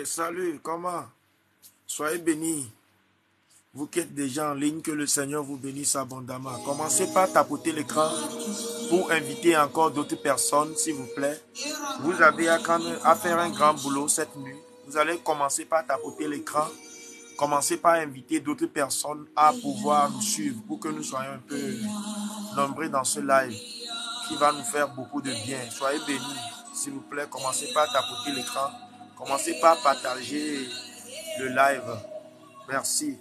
salut, comment? Soyez bénis. Vous qui êtes déjà en ligne, que le Seigneur vous bénisse abondamment. Commencez par tapoter l'écran pour inviter encore d'autres personnes, s'il vous plaît. Vous avez à faire un grand boulot cette nuit. Vous allez commencer par tapoter l'écran. Commencez par inviter d'autres personnes à pouvoir nous suivre pour que nous soyons un peu nombreux dans ce live qui va nous faire beaucoup de bien. Soyez bénis, s'il vous plaît. Commencez par tapoter l'écran. Commencez par partager le live. Merci.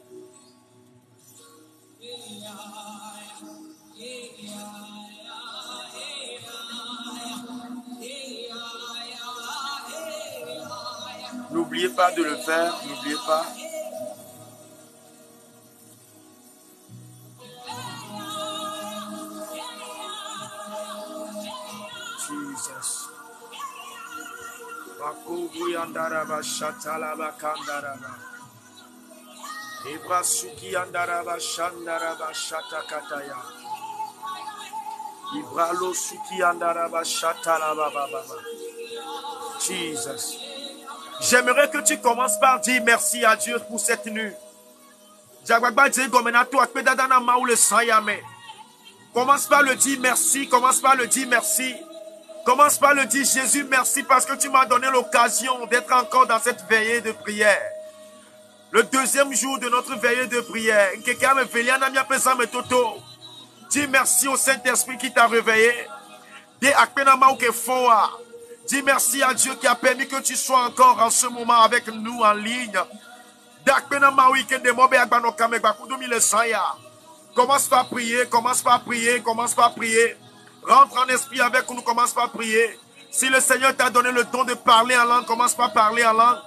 N'oubliez pas de le faire, n'oubliez pas. Jesus. Makobu yandaraba shatalaba kandaraba. Ibrasuki yandaraba shandaraba shatakataya. Ibralo suki yandaraba shatalaba baba. Jesus. J'aimerais que tu commences par dire merci à Dieu pour cette nuit. Commence par le dire merci, commence par le dire merci. Commence par le dire Jésus merci parce que tu m'as donné l'occasion d'être encore dans cette veillée de prière. Le deuxième jour de notre veillée de prière. Dis merci au Saint-Esprit qui t'a réveillé. Dis merci à Dieu qui a permis que tu sois encore en ce moment avec nous en ligne. Commence par prier, commence par prier, commence par prier. Rentre en esprit avec nous, commence par prier. Si le Seigneur t'a donné le don de parler en langue, commence par parler en langue.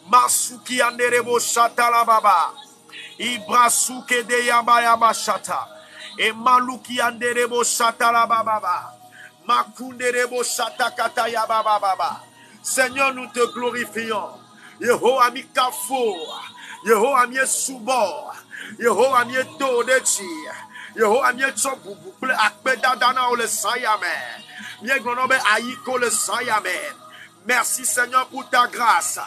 Masuki anderebo shatala baba. Ibrasuke de yaba yaba shata. E maluki anderebo shatala baba. Makunderebo shata kata yaba baba. Seigneur, nous te glorifions. Yehowa mi kafo. Yehowa mi subo. Yehowa mi todechi. Yehowa mi chobubu. Ple akbeda dana ole sayame. Mie glonobe ayiko le sayame. Merci Seigneur pour ta grâce.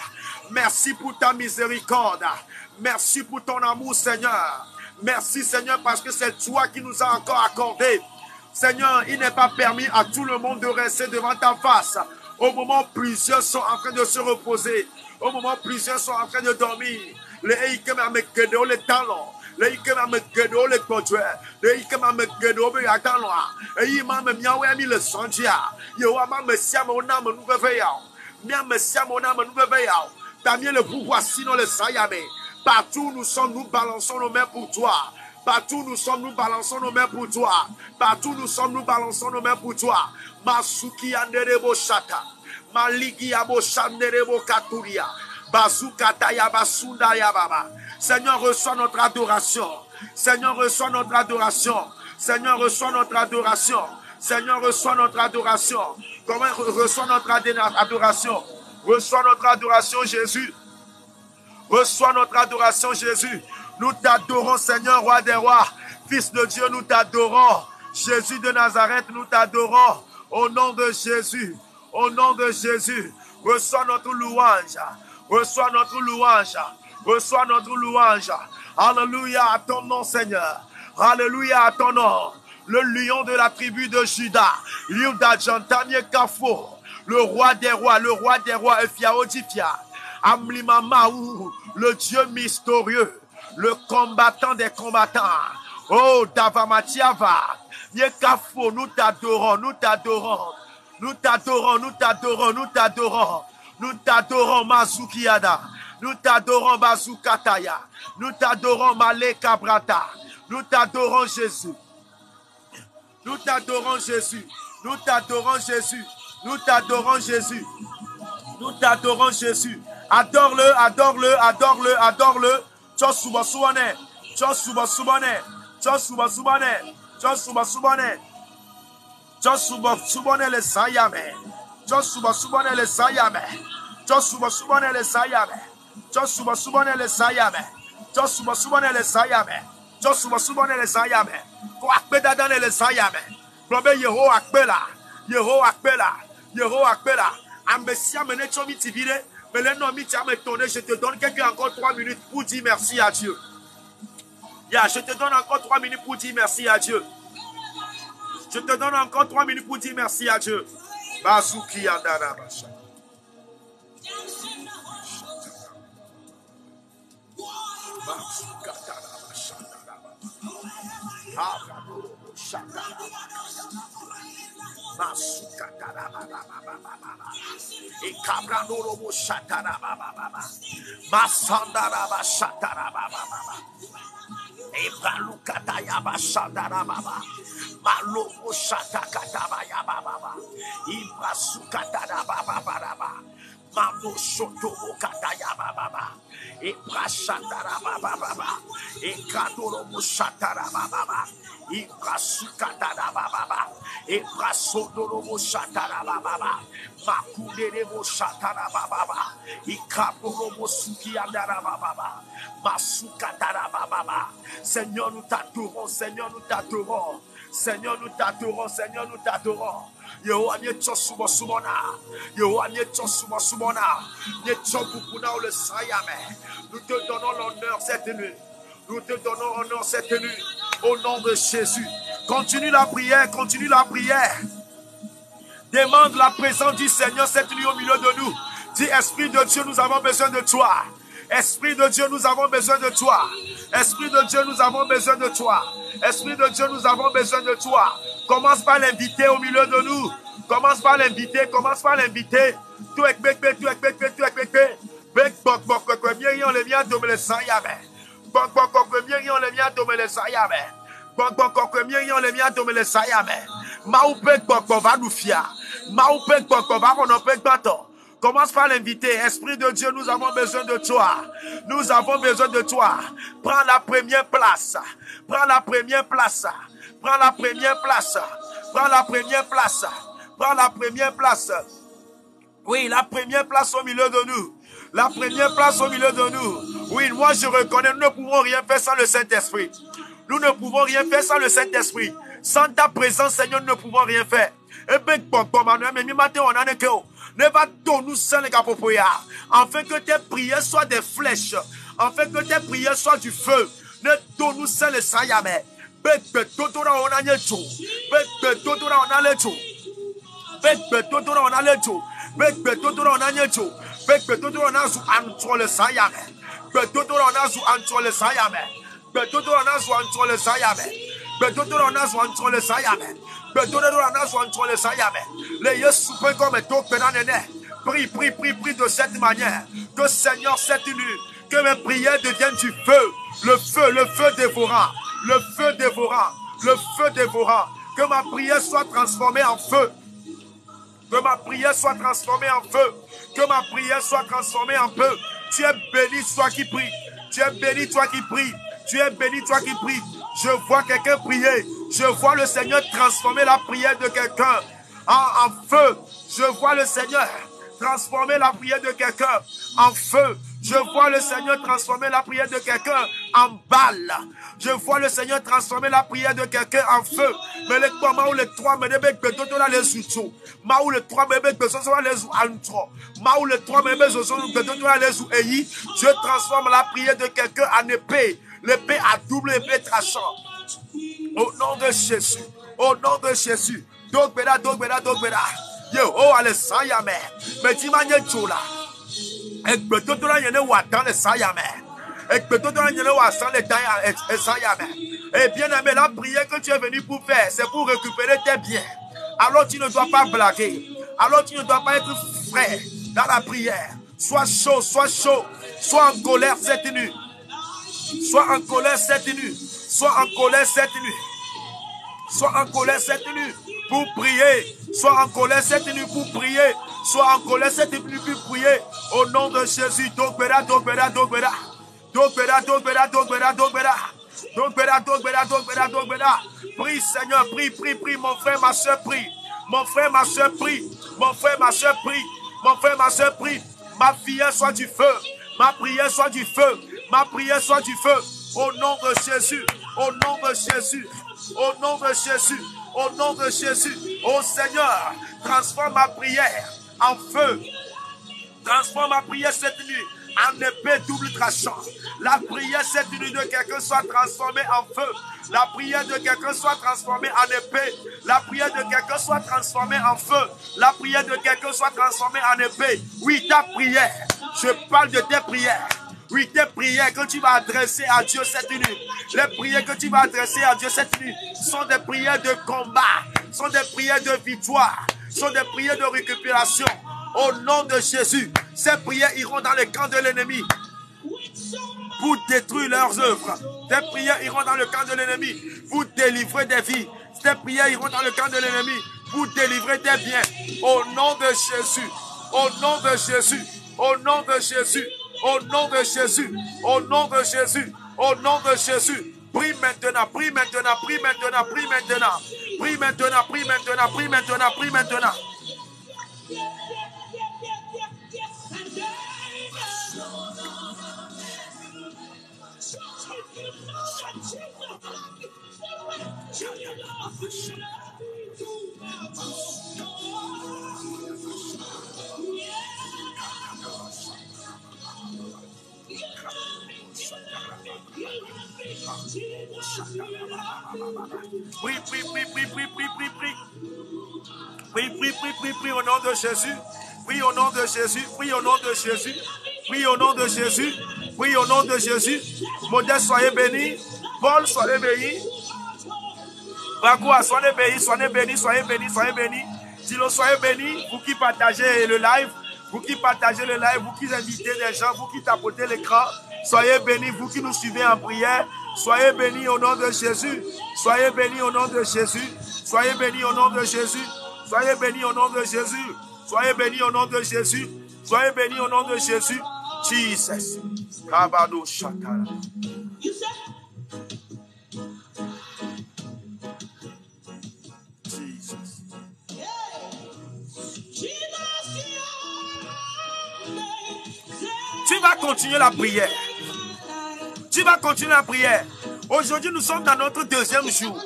Merci pour ta miséricorde. Merci pour ton amour, Seigneur. Merci, Seigneur, parce que c'est toi qui nous as encore accordé. Seigneur, il n'est pas permis à tout le monde de rester devant ta face. Au moment où plusieurs sont en train de se reposer. Au moment où plusieurs sont en train de dormir. Les talons. Les le pouvoir sinon le sayame. Partout nous sommes, nous balançons nos mains pour toi. Partout nous sommes, nous balançons nos mains pour toi. Partout nous sommes, nous balançons nos mains pour toi. Masuki anderebo shata. Maliki abo shanderebo katuria. Bazukata ya basunda ya baba. Seigneur, reçois notre adoration. Seigneur, reçois notre adoration. Seigneur, reçois notre adoration. Seigneur, reçois notre adoration. Comment reçois notre adoration? Reçois notre adoration, Jésus. Reçois notre adoration, Jésus. Nous t'adorons, Seigneur, roi des rois. Fils de Dieu, nous t'adorons. Jésus de Nazareth, nous t'adorons. Au nom de Jésus. Au nom de Jésus. Reçois notre louange. Reçois notre louange. Reçois notre louange. Alléluia à ton nom, Seigneur. Alléluia à ton nom. Le lion de la tribu de Juda. Liuda Jantamie Kafo. Le roi des rois, Efiaodifia. Amlimamaou, le Dieu mystérieux, le combattant des combattants. Oh, Davamatiava. Yekafo, nous t'adorons, nous t'adorons. Nous t'adorons, nous t'adorons, nous t'adorons. Nous t'adorons, Mazukiada. Nous t'adorons, Bazukataya. Nous t'adorons, Maleka Brata. Nous t'adorons, Jésus. Nous t'adorons, Jésus. Nous t'adorons, Jésus. Nous t'adorons, Jésus. Nous t'adorons, Jésus. Adore-le, adore-le, adore-le, adore-le. Chosuba subane. Chosuba subane. Chosuba subane. Chosuba subane. Chosuba subane le sayame. Chosuba subane le sayame. Chosuba subane le sayame. Chosuba subane le sayame. Chosuba subane le sayame. Joshua Subone les Ayame. Ko akpeda dans les Ayame. Globe Yeho akpela. Yeho akpela. Yeho akpela. Ambesia mene chomi tibire. Mais les noms tu as me tourné. Je te donne quelqu'un encore 3 minutes pour dire merci à Dieu. Yeah, je te donne encore 3 minutes pour dire merci à Dieu. Je te donne encore 3 minutes pour dire merci à Dieu. Bazouki andara basha. Mano shotobo kataya baba, e prashatara baba, e kadoro mushatara baba, e prasukatara baba, e prasodoro mushatara baba, makudere mushatara baba, e kaboro musuki andara baba, masukatara baba. Seigneur, nous t'adorons, Seigneur, nous t'adorons. Seigneur, nous t'adorons, Seigneur, nous t'adorons. Yehowa nye tsosumo sumona. Yehowa nye tsosumo sumona. Nye tsokupuna le sayame. Nous te donnons l'honneur cette nuit. Nous te donnons l'honneur cette nuit. Au nom de Jésus. Continue la prière, continue la prière. Demande la présence du Seigneur cette nuit au milieu de nous. Dis, Esprit de Dieu, nous avons besoin de toi. Esprit de Dieu, nous avons besoin de toi. Esprit de Dieu, nous avons besoin de toi. Esprit de Dieu, nous avons besoin de toi. Commence par l'inviter au milieu de nous. Commence par l'inviter, commence par l'inviter. Tu es bébé, tu es bébé, tu es bébé. Bek bok bok bok mieux on le vient de me le sayame. Bok bok bok mieux on le vient de me le sayame. Bok bok bok mieux on le vient de me le sayame. Maou bek bok bok va nous fier. Maou bek bok bok va on bek bato. Commence par l'inviter. Esprit de Dieu, nous avons besoin de toi. Nous avons besoin de toi. Prends la première place. Prends la première place. Prends la première place. Prends la première place. Prends la première place. Oui, la première place au milieu de nous. La première place au milieu de nous. Oui, moi je reconnais, nous ne pouvons rien faire sans le Saint-Esprit. Nous ne pouvons rien faire sans le Saint-Esprit. Sans ta présence, Seigneur, nous ne pouvons rien faire. Et bien, ne va nous sans les capopoya. Afin que tes prières soient des flèches. Afin que tes prières soient du feu. Ne nous sans les sayame. Bek totora on a nyeto. Bek totora on a leto. Bek totora on a leto. Bek totora on a nyeto. Bek totora on a zu antro le sayame. Bek totora on a zu antro le sayame. Bek totora on a zu antro le sayame. Bek totora on a zu antro le sayame. Les Yesu comme tout prie, prie, prie, prie de cette manière. Que Seigneur, cette nuit, que mes prières deviennent du feu. Le feu dévorant. Le feu dévorant. Le feu dévorant. Que ma prière soit transformée en feu. Que ma prière soit transformée en feu. Que ma prière soit transformée en feu. Tu es béni, toi qui prie. Tu es béni, toi qui prie. Tu es béni, toi qui prie. Je vois quelqu'un prier. Je vois le Seigneur transformer la prière de quelqu'un en feu. Je vois le Seigneur transformer la prière de quelqu'un en feu. Je vois le Seigneur transformer la prière de quelqu'un en balle. Je vois le Seigneur transformer la prière de quelqu'un en feu. Mais les trois, où les trois, mais les les outils. Où les trois, mais les les outils. Où les trois, mais les Dieu transforme la prière de quelqu'un en épée. L'épée à double épée tranchant. Au nom de Jésus. Au nom de Jésus. Dogbeda, dogbeda, dogbeda. Yo, oh, allez, ça y a, mais tu m'as dit tout là. Et que tout le monde est dans les sayame. Et que tout le monde est dans les sayame. Et bien aimé, la prière que tu es venu pour faire, c'est pour récupérer tes biens. Alors tu ne dois pas blaguer. Alors tu ne dois pas être frais dans la prière. Sois chaud, sois chaud. Sois en colère cette nuit. Sois en colère cette nuit. Sois en colère cette nuit. Sois en colère cette nuit pour prier. Sois en colère cette nuit pour prier. Sois en colère cette nuit pour prier. Au nom de Jésus. Dogbera, dogbera, dogbera. Dogbera, dogbera, dogbera, dogbera. Dogbera, dogbera, dogbera, dogbera. Prie, Seigneur, prie, prie, prie. Mon frère, ma soeur, prie. Mon frère, ma soeur, prie. Mon frère, ma soeur, prie. Mon frère, ma soeur, prie. Ma prière soit du feu. Ma prière soit du feu. Ma prière soit du feu. Au nom de Jésus. Au nom de Jésus. Au nom de Jésus. Au nom de Jésus. Oh Seigneur, transforme ma prière en feu. Transforme ma prière cette nuit en épée double tranchant. La prière cette nuit de quelqu'un soit transformée en feu. La prière de quelqu'un soit transformée en épée. La prière de quelqu'un soit transformée en feu. La prière de quelqu'un soit transformée en épée. Oui, ta prière. Je parle de tes prières. Oui, tes prières que tu vas adresser à Dieu cette nuit. Les prières que tu vas adresser à Dieu cette nuit sont des prières de combat, sont des prières de victoire, sont des prières de récupération. Au nom de Jésus, ces prières iront dans le camp de l'ennemi pour détruire leurs œuvres. Ces prières iront dans le camp de l'ennemi pour délivrer des vies. Ces prières iront dans le camp de l'ennemi pour délivrer des biens. Au nom de Jésus, au nom de Jésus, au nom de Jésus, au nom de Jésus, au nom de Jésus, au nom de Jésus. Prie maintenant, prie maintenant, prie maintenant, prie maintenant. Prie maintenant, prie maintenant, prie maintenant, prie maintenant. Prie, prie, prie, prie, prie, prie, prie, prie. Prie, prie, prie, prie, prie au nom de Jésus. Prie au nom de Jésus. Prie au nom de Jésus. Prie au nom de Jésus. Prie au nom de Jésus. Modeste, soyez bénis. Paul, soyez bénis. Bakoua, soyez bénis, soyez bénis, soyez bénis, soyez bénis. Dilo, soyez bénis. Vous qui partagez le live. Vous qui partagez le live. Vous qui invitez des gens. Vous qui tapotez l'écran. Soyez bénis. Vous qui nous suivez en prière. Soyez bénis au nom de Jésus. Soyez bénis au nom de Jésus. Soyez bénis au nom de Jésus. Soyez bénis au nom de Jésus. Soyez bénis au nom de Jésus. Soyez bénis au nom de Jésus. Jesus. Kabado Shatara. Jesus. Tu vas continuer la prière. Tu vas continuer la prière. Aujourd'hui, nous sommes dans notre deuxième jour.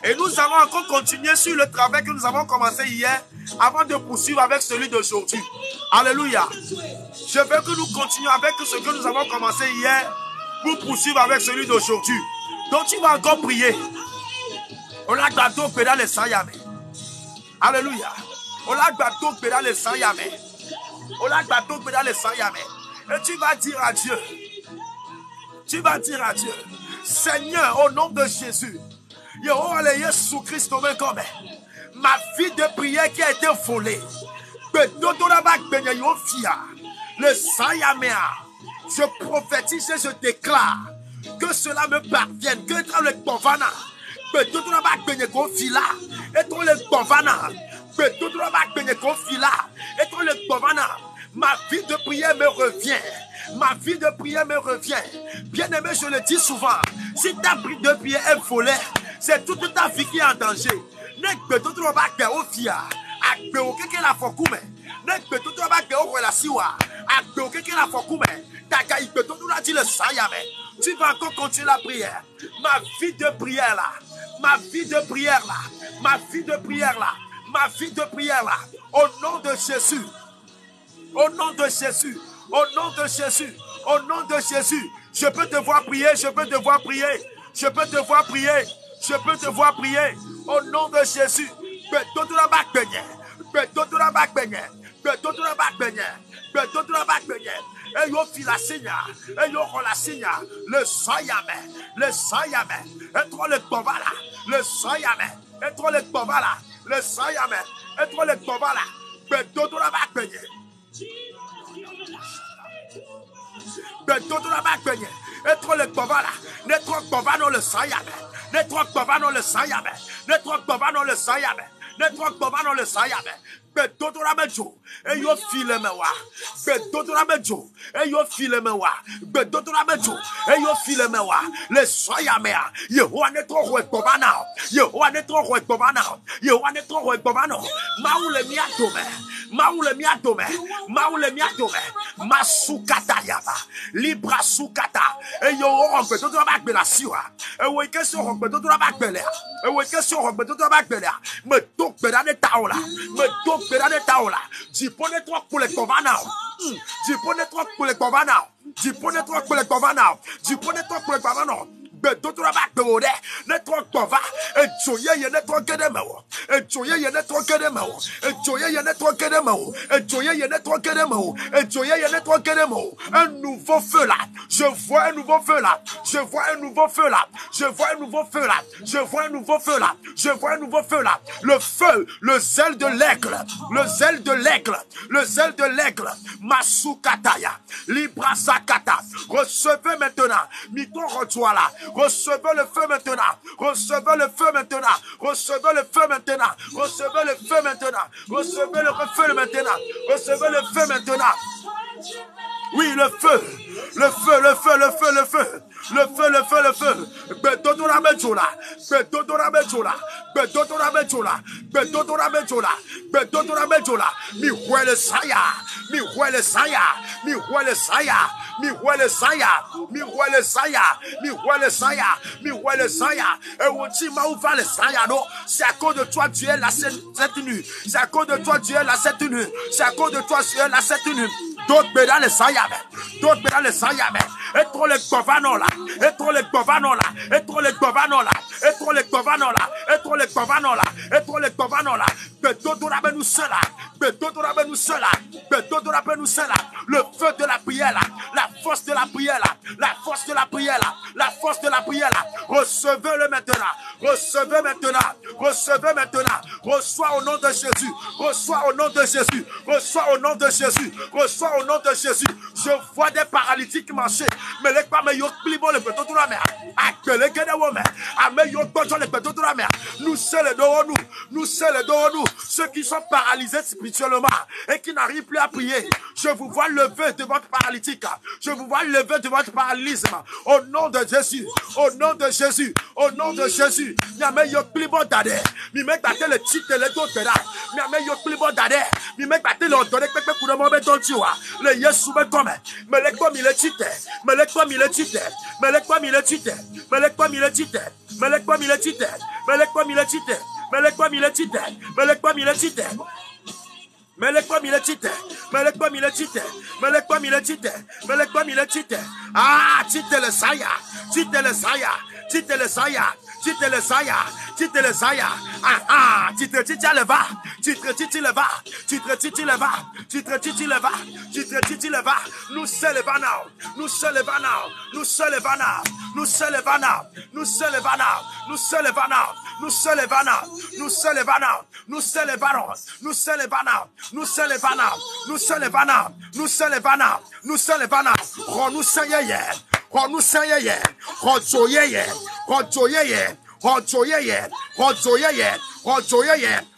Et nous allons encore continuer sur le travail que nous avons commencé hier avant de poursuivre avec celui d'aujourd'hui. Alléluia. Je veux que nous continuions avec ce que nous avons commencé hier pour poursuivre avec celui d'aujourd'hui. Donc tu vas encore prier. On a gâteau pédale les sayame. Alléluia. On a gâteau pédale les sayame. On a gâteau pédale les sayame. Et tu vas dire à Dieu. Tu vas dire à Dieu. Seigneur, au nom de Jésus. Ma vie de prière qui a été volée. Le sayamea. Je prophétise et je déclare que cela me parvienne. Que dans le Bovana. Que tout le monde et tout le Bovana. Que tout le monde et tout le Bovana. Ma vie de prière me revient. Ma vie de prière me revient. Bien-aimé, je le dis souvent. Si ta vie de prière est volée, c'est toute ta vie qui est en danger. Ne que tout le monde au fia. A que aucun la fokume. Ne que tout le monde au relasiwa. A que aucun la fokume. Ta gaï que tout le monde dit le sayame. Tu vas encore continuer la prière. Ma vie de prière là. Ma vie de prière là. Ma vie de prière là. Ma vie de prière là. Au nom de Jésus. Au nom de Jésus. Au nom de Jésus. Au nom de Jésus. Je peux te voir prier. Je peux te voir prier. Je peux te voir prier. Je peux te voir prier. Au nom de Jésus. Que tout le monde bénisse. Que tout le monde bénisse. Que tout le monde bénisse. Que tout le monde bénisse. Et yo fi la signa. Et yo la signa. Le sayame. Le sayame. Et toi le bovala. Le sayame. Et toi le bovala. Le sayame. Et toi le bovala. Que tout le monde bénisse. Que tout le monde bénisse. Et toi le bovala. Ne toi bovala le sayame. Ne toi bovala le sayame. Ne toi bovala le sayame. Ne toi bovala le sayame. Que tout le monde joue. Et yo file me wa. Que tout le monde joue. Et yo file me wa. Que tout le monde joue. Et yo file me wa. Le sayame. Yehowa ne toi roe bobana. Yehowa ne toi roe bobana. Yehowa ne toi roe bobana. Maule miatome. Maoule miatome, maoule miatome, masukata yaba, libra sukata, et yo rompe tout la bac de la siwa, et oui, question rompe tout la bac de l'air, et oui, question rompe tout la bac de l'air, me toque dans les taola, me toque dans les taola, j'y prenais trop pour les convanao, j'y prenais trop pour les convanao, j'y prenais trop pour les convanao, j'y prenais trop pour les convanao. D'autres bacs de l'eau, les trois covas, et joyeux, y a des trois que de mao, et joyeux, y a des trois que de mao, et joyeux, y a des trois que de mao, et joyeux, y a des trois que de mao, et joyeux, y a des trois que de mao. Un nouveau feu là, je vois un nouveau feu là, je vois un nouveau feu là, je vois un nouveau feu là, je vois un nouveau feu là, je vois un nouveau feu là. Le feu, le zèle de l'aigle, le zèle de l'aigle, le zèle de l'aigle, Masukataya, Librasakata, recevez maintenant, Mito reçoit là. Recevez le feu maintenant. Recevez le feu maintenant. Recevez le feu maintenant. Recevez le feu maintenant. Recevez le feu maintenant. Recevez le feu maintenant. Oui, le feu. Le feu, le feu, le feu, le feu. Le feu, le feu, le feu. Bedodora mejola. Bedodora mejola. Bedodora mejola. Bedodora mejola. Bedodora mejola. Mi huele saya. Mi huele saya. Mi huele saya. Mi huele saya. Mi huele saya. Mi huele saya. Mi huele saya. Et on dit, ma où va le saya, non? C'est à cause de toi, Dieu est là cette nuit. C'est à cause de toi, Dieu est là cette nuit. C'est à cause de toi, Dieu est là cette nuit. D'autres bédans les saya, d'autres bédans les saya, et trop les gouvernements là, et trop les gouvernements là, et trop les gouvernements là, et trop les gouvernements là, et trop les gouvernements là, et trop les gouvernements là, que d'autres rappellent nous cela, que d'autres rappellent nous cela, que d'autres rappellent nous cela, le feu de la prière là, la force de la prière là, la force de la prière là, la force de la prière là, recevez-le maintenant, recevez maintenant, recevez maintenant, reçois au nom de Jésus, reçois au nom de Jésus, reçois au nom de Jésus, reçois au nom de Jésus. Je vois des paralytiques marcher. Mais les femmes, ils ont plié le pétro de la mer. Accueillez que des hommes. Amen, ils ont plié le pétro de la mer. Nous, c'est le dos nous. Nous, c'est le dos nous. Ceux qui sont paralysés spirituellement et qui n'arrivent plus à prier. Je vous vois lever de votre paralytique. Je vous vois lever de votre paralysme. Au nom de Jésus. Au nom de Jésus. Au nom de Jésus. Amen, ils ont plié bon d'adé. Mais mec, battez le titre et les autres là. Amen, ils ont plié bon d'adé. Mais mec, battez le donné. Le Yesu me comme, me le comme il est tité, me le comme il est tité, me le comme il est tité, me le comme il est tité, me le comme il est tité, me le comme il est tité, me le comme il est tité, me le comme il est tité. Mais le comme il est tité, mais le comme il est tité, mais le comme il est tité, mais le comme il est tité. Ah, tité le saya, tité le saya, tité le saya. Titre le saya, titre le saya, ah, titre titi le va, titre titi le va, titre titi le va, titre titi le va, titre titi le va, nous s'élevons now, nous s'élevons now, nous s'élevons now, nous s'élevons now, nous s'élevons now, nous s'élevons now, nous s'élevons now, nous s'élevons now, nous s'élevons now, nous s'élevons now, nous s'élevons now, nous s'élevons now, nous s'élevons now, nous s'élevons now, rends nous seigneur. Nous seigneur,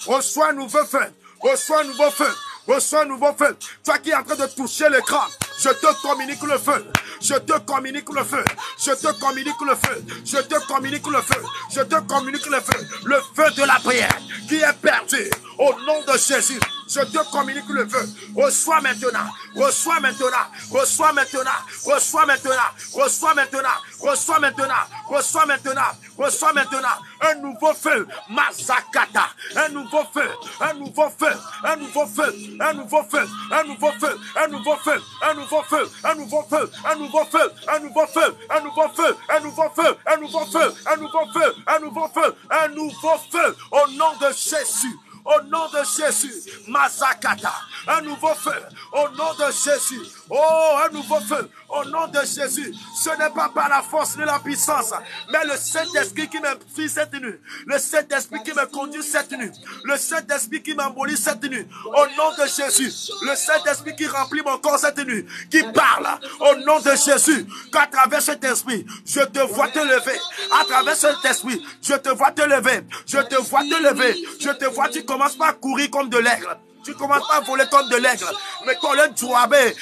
reçois un nouveau feu, reçois un nouveau feu, reçois un nouveau feu. Toi qui es en train de toucher l'écran, je te communique le feu, je te communique le feu, je te communique le feu, je te communique le feu, je te communique le feu de la prière qui est perdu au nom de Jésus. Je te communique le feu. Reçois maintenant. Reçois maintenant. Reçois maintenant. Reçois maintenant. Reçois maintenant. Reçois maintenant. Reçois maintenant. Reçois maintenant. Un nouveau feu. Mazakata. Un nouveau feu. Un nouveau feu. Un nouveau feu. Un nouveau feu. Un nouveau feu. Un nouveau feu. Un nouveau feu. Un nouveau feu. Un nouveau feu. Un nouveau feu. Un nouveau feu. Un nouveau feu. Un nouveau feu. Un nouveau feu. Un nouveau feu. Un nouveau feu. Au nom de Jésus. Au nom de Jésus, Mazakata, un nouveau feu, au nom de Jésus, oh, un nouveau feu, au nom de Jésus. Ce n'est pas par la force ni la puissance, mais le Saint-Esprit qui m'inflige cette nuit, le Saint-Esprit qui me conduit cette nuit, le Saint-Esprit qui m'embolie cette nuit, au nom de Jésus, le Saint-Esprit qui remplit mon corps cette nuit, qui parle, au nom de Jésus, qu'à travers cet esprit, je te vois te lever, à travers cet esprit, je te vois te lever, je te vois te lever, je te vois, tu commences pas à courir comme de l'aigle. Tu commences pas à voler comme de l'aigle. Mais quand elle est trouabée,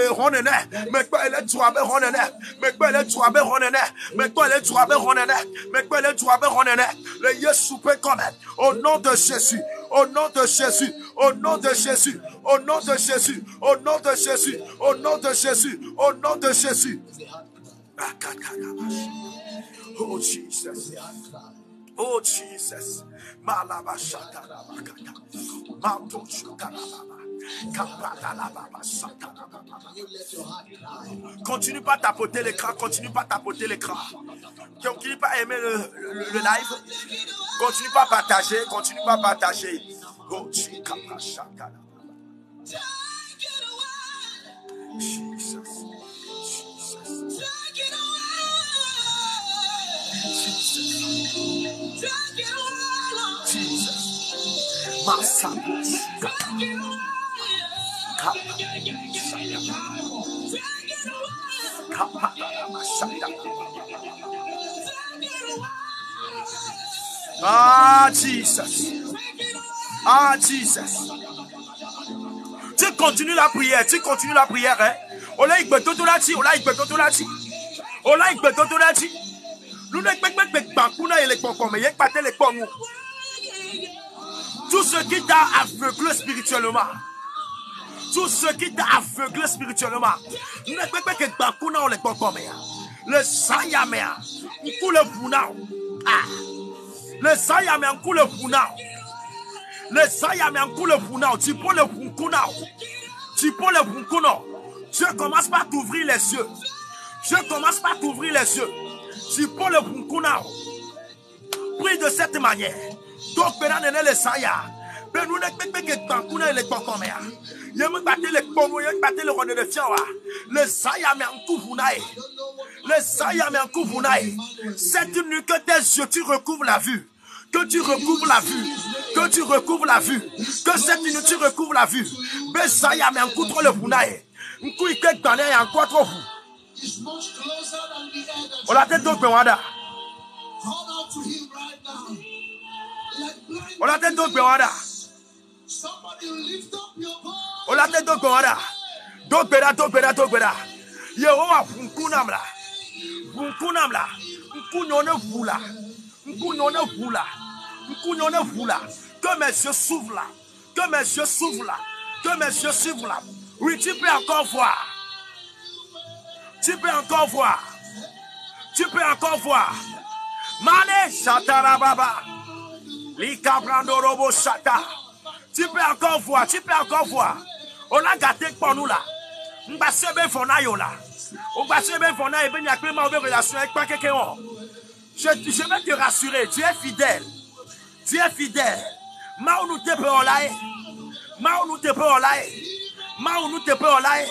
ronene. Mais quand elle est trouabée, ronene. Mais quand elle est trouabée, ronene. Mais quand elle est trouabée, ronene. Mais quand elle est trouabée, ronene. Le Dieu souper comme elle. Au nom de Jésus. Au nom de Jésus. Au nom de Jésus. Au nom de Jésus. Au nom de Jésus. Au nom de Jésus. Au nom de Jésus. Oh Jesus. Oh Jesus. Continue pas à tapoter l'écran, continue pas à tapoter l'écran. Continue pas à aimer le live. Continue pas à partager, continue pas à partager. Oh Jesus. Ah, Jesus. Ah, Jesus. Tu continues la prière, tu continues la prière, hein. Ola ikbetotolati, ola ikbetotolati. Ola ikbetotolati. Nous ne pouvons pas les tout ce qui t'a aveuglé spirituellement. Tout ce qui t'a aveuglé spirituellement. Nous ne pouvons pas que Bakuna les le Sayamea, un coup le Punao. Le Sayamea, un coup le Punao. Le Sayamea, un coup le Punao. Tu peux le Punkunao. Tu peux le Punkunao. Je commence par t'ouvrir les yeux. Je commence par t'ouvrir les yeux. Tu peux le Punkunao. Prie de cette manière. Donc, maintenant, les Saya. Mais nous ne pouvons pas que Bakuna les Kokomea. Je me battais les Komo, je me battais le roi de Fiawa. Le Sayamea, un coup Punae. Le Sayamea, un coup Punae. Cette nuit que tes yeux, tu recouvres la vue. Que tu recouvres la vue. Que tu recouvres la vue. Que cette nuit, tu recouvres la vue. Mais Sayamea, un coup trop le Punae. Un coup, il est dans l'air, un coup trop fou. On la tête d'Okbe Wada. On la tête d'Okbe Wada. On la tête d'Okbe Wada. Dogbeda. Yehowa funkunamla. Funkunamla. Nkunyone vula. Nkunyone vula. Nkunyone vula. Que mes yeux s'ouvrent là. Que mes yeux s'ouvrent là. Que mes yeux s'ouvrent là. Oui, tu peux encore voir. Tu peux encore voir. Tu peux encore voir. Mane Shatarababa. Lika Brando Robo Shata. Tu peux encore voir. Tu peux encore voir. On a gâté pour nous là. On va se faire fona yo là. On va se faire fona et ben y'a que ma relation avec pas quelqu'un. Je vais te rassurer. Tu es fidèle. Tu es fidèle. Ma ou nous te peut en laïe. Ma ou nous te peut en laïe. Ma ou nous te peut en laïe.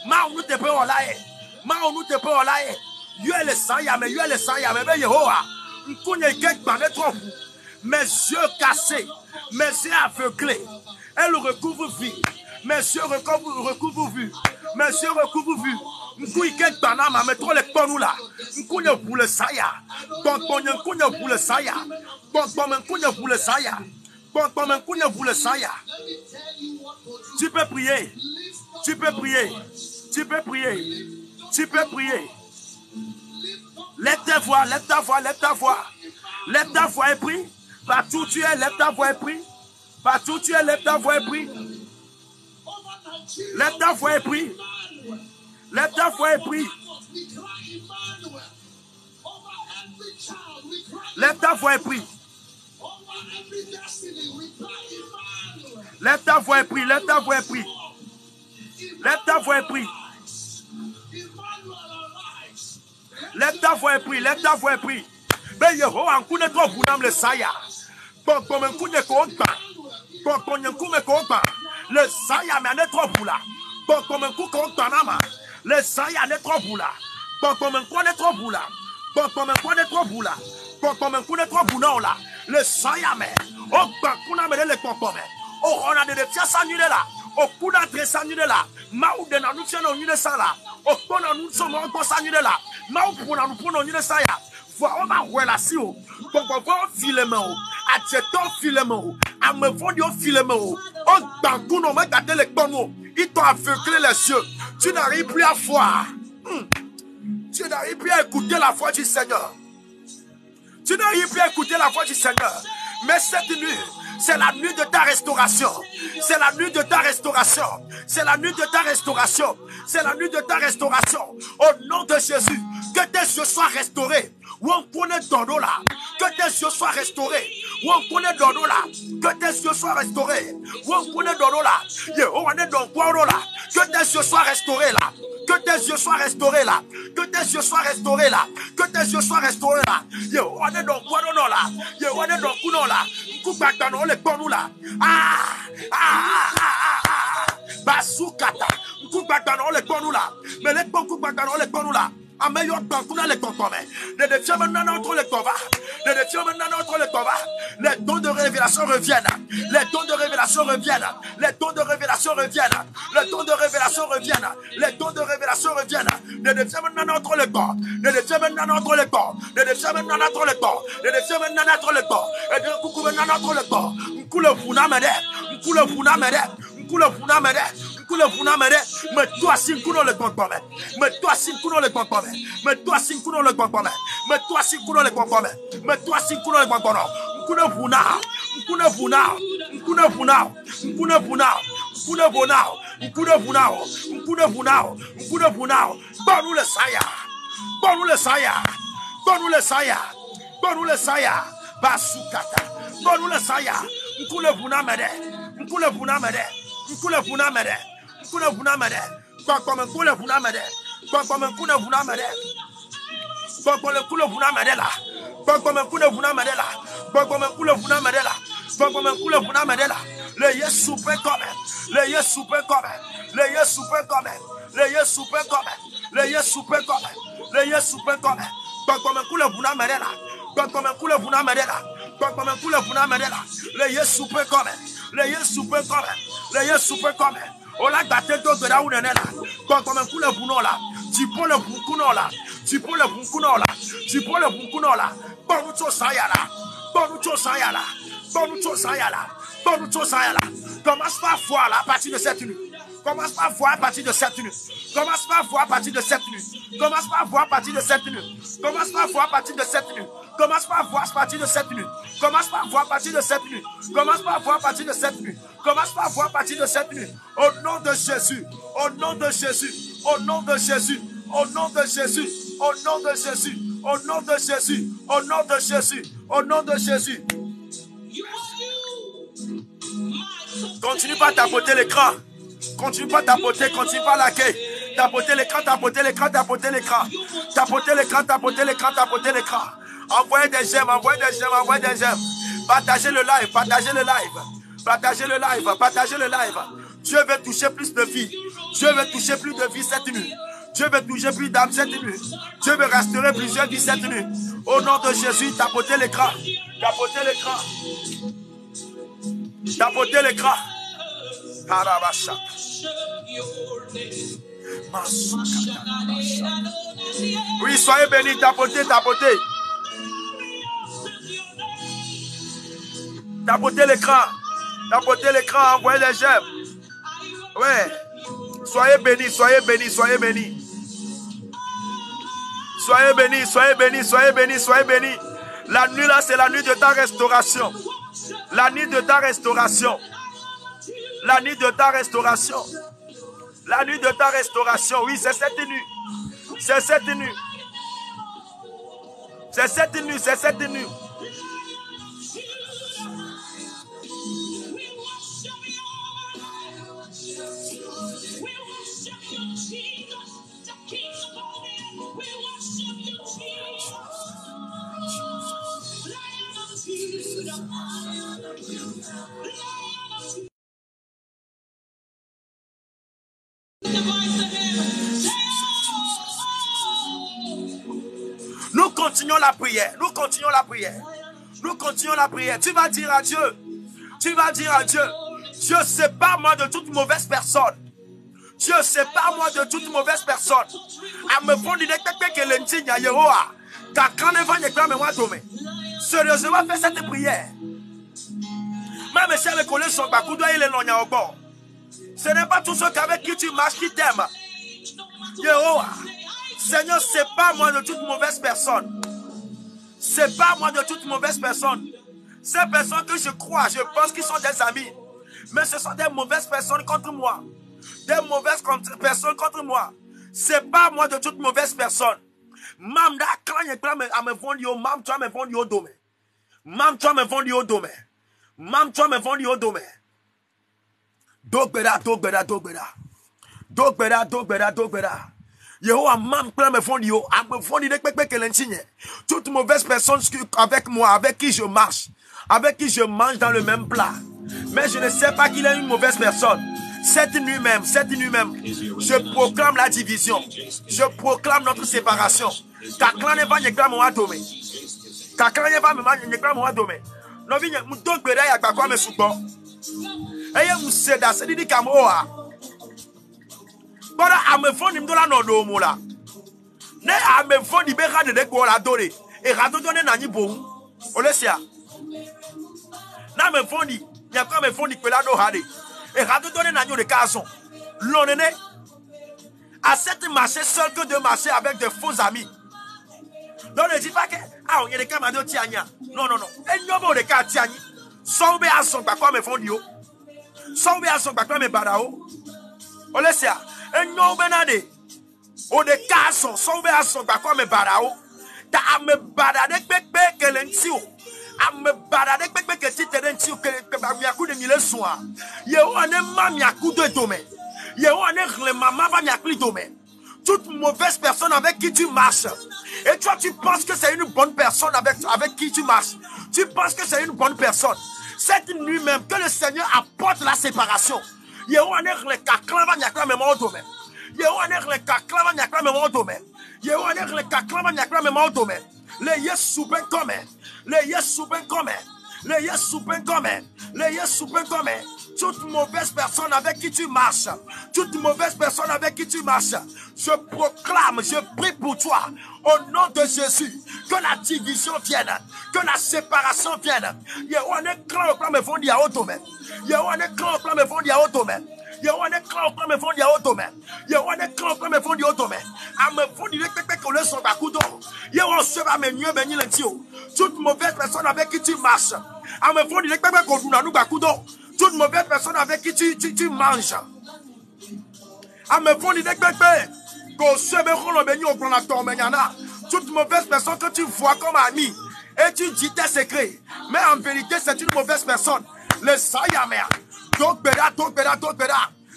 Ma ou nous te peut en laïe. Ma ou nous te peut en laïe. Yo le Sayame, ben Yehowa. M'kounye kek banet trop. Mes yeux cassés, mes yeux aveuglés. Elle recouvre vie. Mes yeux recouvre vue. Mes yeux recouvre vue. M'kounye kek banama, mais trop les ponou là. M'kounye pour le Saya. M'kounye pour le Saya. M'kounye pour le Saya. M'kounye pour le Saya. Tu peux prier. Tu peux prier. Tu peux prier. Tu peux prier. Lève ta voix, lève ta voix, lève ta voix. Lève ta voix et prie. Partout tu es, lève ta voix et prie. Partout tu es, lève ta voix et prie. Lève ta voix et prie. Lève ta voix et prie. Lève ta voix et prie. Lève ta voix et prie, lève ta voix et prie. Lève ta voix et prie. Lève ta voix et prie, lève ta voix et prie. Ben Yehowa nkune trop bunam le Saya. Bon nkune ko gba. Bon nkune ko gba. Le Saya me ne trop bula. Bon nkune ko gba nama. Le Saya ne trop bula. Bon nkune trop bula. Bon nkune trop bula. Bon nkune trop bula la. Le Saya me. O gba kuna me le kokome. O rona de fiasa nyule la. O kuna dressa nyule la. Ma ou de na nu tieno nyule sa la. O kona nu so mo ko sa nyule la. Ma ou pona nu pono nyule sa ya. On va voir la si on va filement, à cheton filement, à me vendre au filet, au bantou, non, mais gâter les bons, ils t'ont aveuglé les yeux. Tu n'arrives plus à voir. Tu n'arrives plus à écouter la voix du Seigneur. Tu n'arrives plus à écouter la voix du Seigneur. Mais cette nuit, c'est la nuit de ta restauration. C'est la nuit de ta restauration. C'est la nuit de ta restauration. C'est la nuit de ta restauration. Au nom de Jésus, que tes yeux soient restaurés. Où on connaît ton dos là. Que tes yeux soient restaurés. Où on connaît ton dos là. Que tes yeux soient restaurés. Où on connaît ton dos là. On est dans quoi là. Que tes yeux soient restaurés là. Que tes yeux soient restaurés là. Que tes yeux soient restaurés là. Que tes yeux soient restaurés là. On est dans quoi là. On est dans quoi là. On est dans là. Basukata. On est dans là. Mais les bons coups on est dans là. A meilleur temps qu'on a les contours. Les défis maintenant entre les combats. Les défis maintenant entre les combats. Les dons de révélation reviennent. Les dons de révélation reviennent. Les dons de révélation reviennent. Les dons de révélation reviennent. Les dons de révélation reviennent. Les défis maintenant entre les corps. Les défis maintenant entre les corps. Les défis maintenant entre les corps. Les défis maintenant entre les corps. Et de coucou maintenant entre les corps. M'coule funa mede. M'coule funa mede. M'coule funa mede. Mais toi si nous le comptons. Mais toi si nous le comptons. Mais toi si nous le comptons. Mais toi si nous le comptons. Mais toi si nous le comptons. M'coule funa. M'coule funa. M'coule funa. M'coule funa. M'coule funa. M'coule funa. M'coule funa. M'coule funa. Donne-nous le saya. Donne-nous le saya. Donne-nous le saya. Donne-nous le saya. Basukata. Donne-nous le saya. M'coule funa mede. M'coule funa mede. M'coule funa mede. Kuna vuna mede, kwa mkule vuna mede, kwa mkule vuna mede, kwa mkule vuna mede la, kwa mkule vuna mede la, kwa mkule vuna mede la, kwa mkule vuna mede la. Le Yesu pe comme, le Yesu pe comme, le Yesu pe comme, le Yesu pe comme, le Yesu pe comme, le Yesu pe comme, kwa mkule vuna mede la, kwa mkule vuna mede la, kwa mkule vuna mede la. Le Yesu pe comme, le Yesu pe comme, le Yesu pe comme. On l'a gâté de là où on est là. Quand on a coulé pour nous là, tu prends le boucounon là, tu prends le boucounon là, tu prends le boucounon là. Bon, nous tous ça y a là, bon, nous tous ça y a là, bon, nous tous ça y a là, bon, nous tous ça y a là. Commence pas à voir là à partir de cette nuit. Commence pas à voir à partir de cette nuit. Commence pas à voir à partir de cette nuit. Commence pas à voir à partir de cette nuit. Commence pas à voir à partir de cette nuit. Commence pas à voir à partir de cette nuit. Commence pas à voir à partir de cette nuit. Commence pas à voir à partir de cette nuit. Commence pas à voir à partir de cette nuit. Au nom de Jésus. Au nom de Jésus. Au nom de Jésus. Au nom de Jésus. Au nom de Jésus. Au nom de Jésus. Au nom de Jésus. Au nom de Jésus. Continue pas à tapoter l'écran. Continue pas à tapoter. Continue pas à laquer. Tapoter l'écran, tapoter l'écran, tapoter l'écran. Tapoter l'écran, tapoter l'écran, tapoter l'écran. Envoyez des j'aime, envoyez des j'aime, envoyez des j'aime. Partagez le live, partagez le live. Partagez le live, partagez le live. Dieu veut toucher plus de vie. Dieu veut toucher plus de vie cette nuit. Dieu veut toucher plus d'âmes cette nuit. Dieu veut restaurer plusieurs vies cette nuit. Au nom de Jésus, tapotez l'écran. Tapotez l'écran. Tapotez l'écran. Oui, soyez bénis, tapotez, tapotez. Tapotez l'écran, envoyez les j'aime. Ouais. Soyez bénis, soyez bénis, soyez bénis. Soyez bénis, soyez bénis, soyez bénis, soyez bénis. La nuit là, c'est la nuit de ta restauration. La nuit de ta restauration. La nuit de ta restauration. La nuit de ta restauration. Oui, c'est cette nuit. C'est cette nuit. C'est cette nuit, c'est cette nuit. Nous continuons la prière. Nous continuons la prière. Nous continuons la prière. Tu vas dire à Dieu. Tu vas dire à Dieu. Dieu, sépare-moi de toute mauvaise personne. Dieu, sépare-moi de toute mauvaise personne. Sérieusement, fais cette prière. Même si les collègues sont bakoudo et les nonya au bord. Ce n'est pas tous ceux avec qui tu marches qui t'aiment. Yehowa. Seigneur, c'est pas moi de toute mauvaise personne. C'est pas moi de toute mauvaise personne. Ces personnes que je crois, je pense qu'ils sont des amis. Mais ce sont des mauvaises personnes contre moi. Des mauvaises personnes contre moi. C'est pas moi de toute mauvaise personne. Mam da klan ye klan me vendre yo, mam tu me vendre yo dome. Mam tu me vendre yo dome. Mam tu me vendre yo dome. Dogbeda. Yehowa mam klan me vendre yo, me vendre de pepe kelentinye. Toute mauvaise personne avec moi, avec qui je marche, avec qui je mange dans le même plat. Mais je ne sais pas qu'il est une mauvaise personne. Cette nuit même, je proclame la division. Je proclame notre séparation. Kaklan ne va n'y pas moi domé. Kaklan ne va me pas moi domé. Non, viens, nous donc béda ya quoi me souban. Et ya museda, c'est dit kamoa. Voilà, à me fond n'imdola non domo là. Ne à me fond di béra de quoi la donner. Et rato donner nani bon. Olesia. Na me fond di, y a quoi me fond di que la do hade. Et rato donner nani de cason. L'on est à cette marcher seul que de marcher avec de faux amis. Donc ne dis pas que ah on y a des camarades tiania. Non. Et nous de cas tiani. Sombe à son quoi me fond dio. Sombe à son quoi me badao. Olesia. Et nous benade. O de cas sombe à son quoi me badao. Ta me badade pepe que l'entio. A me badade pepe que tu te l'entio que miakou de mille soins. Ye on est ma miakou de domaine. Ye on est le maman va miakou de domaine. Toute mauvaise personne avec qui tu marches. Et toi, tu penses que c'est une bonne personne avec qui tu marches. Tu penses que c'est une bonne personne. Cette nuit même, que le Seigneur apporte la séparation. Toute mauvaise personne avec qui tu marches, toute mauvaise personne avec qui tu marches, je proclame, je prie pour toi, au nom de Jésus, que la division vienne, que la séparation vienne. Toute mauvaise personne avec qui tu marches, toute mauvaise personne avec qui tu manges. Toute mauvaise personne que tu vois comme ami et tu dis tes secrets, mais en vérité c'est une mauvaise personne. Le sayame, donc beda,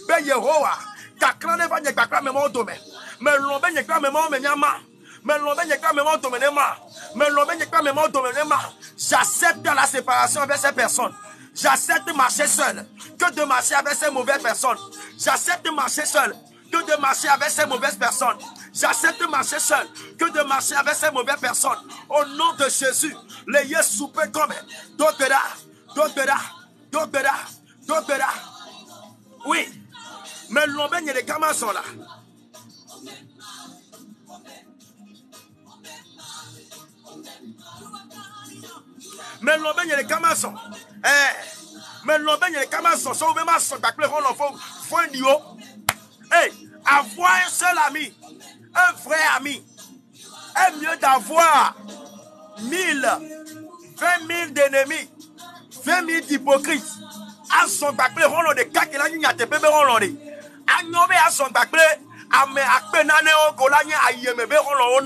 be Yehowa, kaklane va nyekakla memo dome, me lombe nyekla memo menyama, me lombe nyekla memo dome nema, me lombe nyekla memo dome nema. J'accepte la séparation avec ces personnes. J'accepte de marcher seul que de marcher avec ces mauvaises personnes. J'accepte de marcher seul que de marcher avec ces mauvaises personnes. J'accepte de marcher seul que de marcher avec ces mauvaises personnes. Au nom de Jésus, les yeux soupés comme d'autres. Oui, mais l'homme et les gamins sont là. Mais l'homme et les gamins sont. Mais l'homme et les gamins sont. Sont même à son bac, le rôle faut un duo. Avoir un seul ami, un vrai ami, est mieux d'avoir 1000, 20 000 d'ennemis, 20 000 d'hypocrites. À son bac, le rôle de cac et la ligne à te bébé rôle. À nommer à son bac, à me acpenane au golanye à yemebe rôle.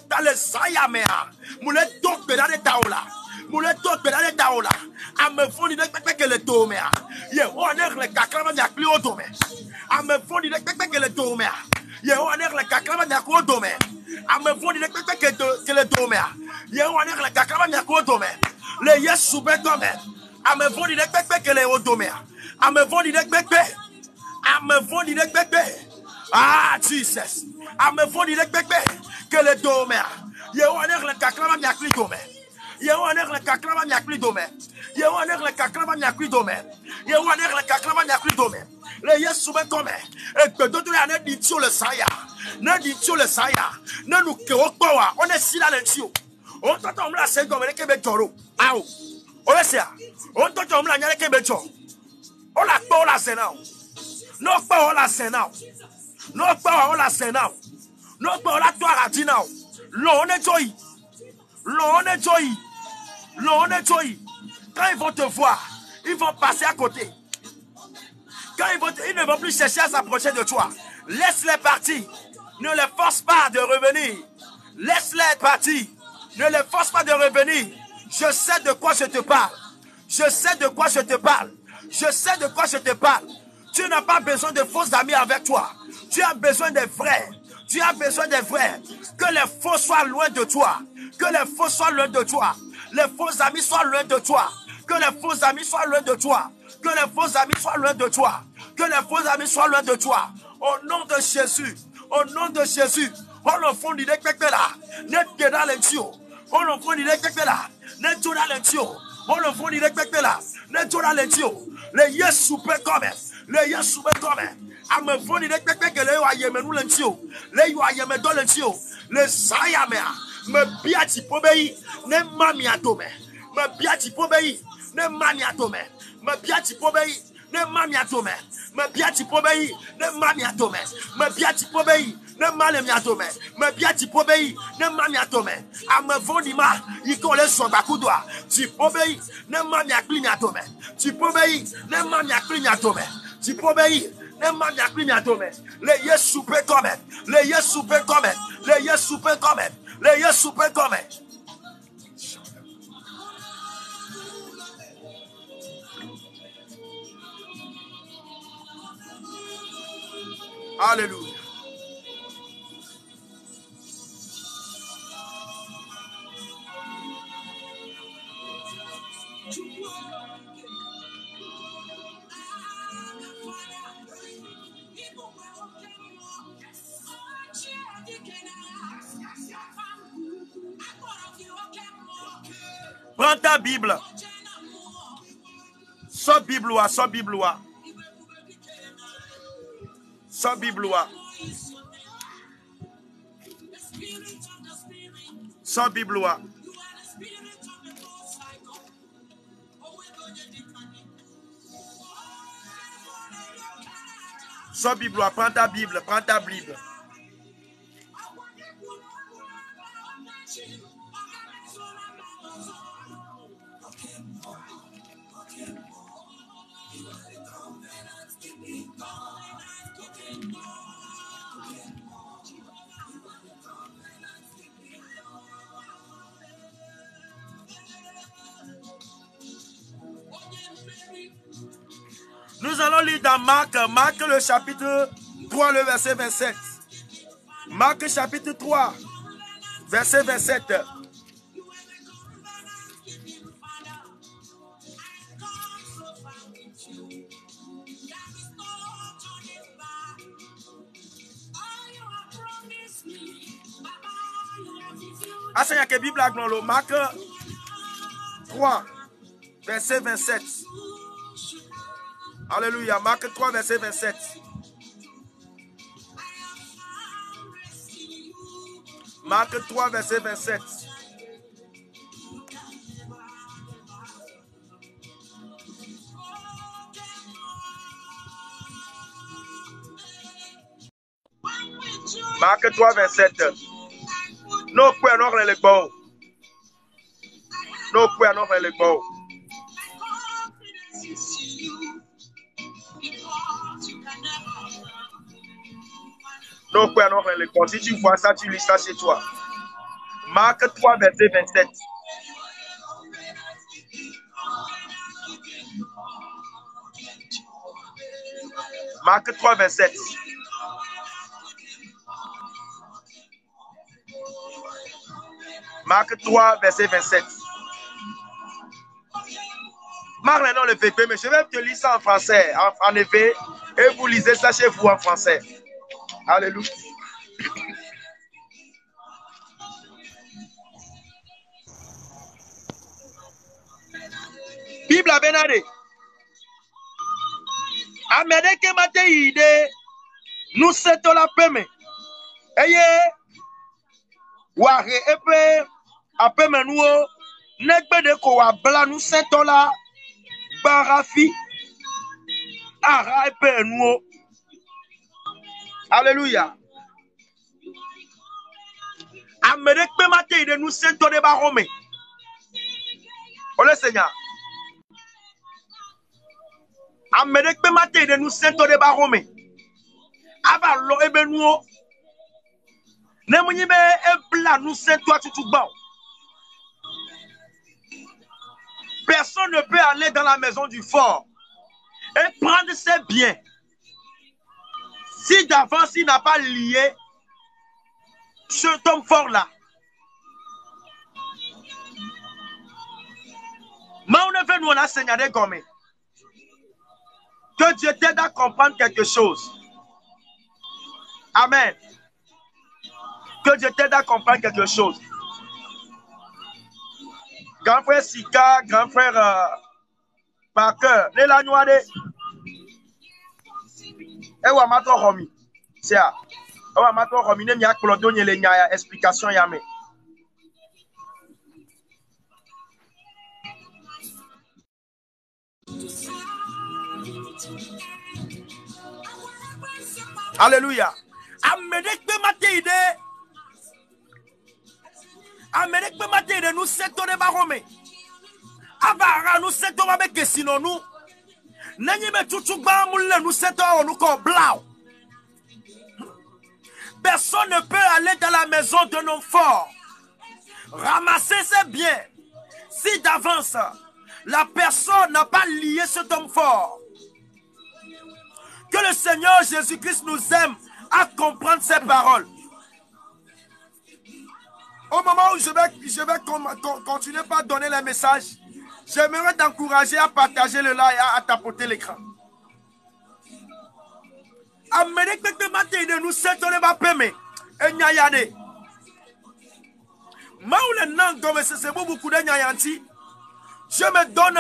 Dans le sayamea, moulet donc de la taola. Moulet donc de la taola. À me fournir que le tomea. Ye on est le caclava n'y a plus au domaine. À me fournir que le tomea. Ye on est le caclava n'y a plus au domaine. À me fournir que le tomea. Ye on est le caclava n'y a plus au domaine. Le yes soube domaine. À me fournir que le au domaine. À me fournir à me fournir ah Jesus. À me fournir que le domaine. Ye on est le caclava n'y a plus domaine. Ye on est le caclava n'y a plus domaine. Ye on est le caclava n'y a plus domaine. Ye on est le caclava n'y a plus domaine. Le yes soube domaine. Et que d'autres années dit sur le saya. Ne dit sur le saya. Ne nous que on est si là l'intio. On t'entend la scène comme les Québec Toro. Aou. Olesia, on to jom la nyale kebecho. Ola pa ola senao. No pa ola senao. No pa ola senao. No pa ola to arati now. L'on est joy. L'on est joy. L'on est joy. Quand ils vont te voir, ils vont passer à côté. Quand ils ne vont plus chercher à s'approcher de toi. Laisse-les partir. Ne les force pas de revenir. Laisse-les partir. Ne les force pas de revenir. Je sais de quoi je te parle. Je sais de quoi je te parle. Je sais de quoi je te parle. Tu n'as pas besoin de faux amis avec toi. Tu as besoin des vrais. Tu as besoin des vrais. Que les faux soient loin de toi. Que les faux soient loin de toi. Les faux amis soient loin de toi. Que les faux amis soient loin de toi. Que les faux amis soient loin de toi. Que les faux amis soient loin de toi. Au nom de Jésus. Au nom de Jésus. On le fond du décret là. Net dans les tuyaux. On le fond du décret là. Net dans les tuyaux. On le fond du décret là. Net dans les tuyaux. Les yes super comme. Les yes super comme. A me fond du décret que les yoyeme nous les tuyaux. Les yoyeme dans les tuyaux. Les sayame. Me biati pobei. Ne mami atome. Me biati pobei. Ne mami atome. Me biati pobei. Ne mami atome. Me biati pobei. Ne mami atome. Me biati pobei. Ne mami atome. Me biati pobei. Ne mami atome. A me vondima. Iko le songa kudwa. Ti pobei. Ne mami aklini atome. Ti pobei. Ne mami aklini atome. Ti pobei. Ne mami aklini atome. Le yesu pe come. Le yesu pe come. Le yesu pe come. Le yesu pe come. Alléluia. Prends ta Bible. Sors Bible, sors Bible. Sors Bible. Sors Bible. Sors Bible, prends ta Bible, prends ta Bible. Nous allons lire dans Marc le chapitre 3, le verset 27. Marc chapitre 3, verset 27. Ah, c'est la Bible à Glonlo. Marc 3, verset 27. Alléluia. Marc 3, verset 27. Marc 3, verset 27. Marc 3, 27. No prayer, no le go. No prayer, no le go. No prayer, no le go. Si tu vois ça, tu lis ça chez toi. Marc 3, verset 27. Marc 3, 27. Marc 3, verset 27. Marc, non, le VP, mais je vais te lire ça en français, en effet, et vous lisez ça chez vous en français. Alléluia. Bible à Benade. Amérique mate ide. Nous setons la peme. Eye. Ware epe. Apeme nous. Nekbede ko wa bla nous Saint-Ola. Barafi. Arabe nous. Alléluia. Amérique peut mater de nous Saint-Ola de Baromé. Oh le Seigneur. Amérique peut mater de nous Saint-Ola de Baromé. Ava lo ebe nous. Ne mouni be ebla nous Saint-Ola tout bon. Personne ne peut aller dans la maison du fort et prendre ses biens si d'avance il n'a pas lié cet homme fort là. Mais on est venu, on a signalé comme que Dieu t'aide à comprendre quelque chose. Amen. Que Dieu t'aide à comprendre quelque chose. Grand frère Sika, grand frère Parker, les la noire. Et ou amato romi. C'est ça. Ou amato romi ne miak plodo nye le nya explication yame. Alléluia. Amérique peut mater idée. Amérique peut mater de nous 7 ans de baromé. Avara nous 7 ans avec que sinon nous. N'ayez pas tout bas moulin nous 7 ans nous comme blanc. Personne ne peut aller dans la maison d'un homme fort. Ramasser ses biens. Si d'avance, la personne n'a pas lié cet homme fort. Que le Seigneur Jésus-Christ nous aime à comprendre ses paroles. Au moment où je vais continuer par donner les messages, j'aimerais t'encourager à partager le live et à tapoter l'écran. Amérique de matin de nous c'est on va payer et nyayane. Maoule nan comme c'est beaucoup de nyayanti. Je me donne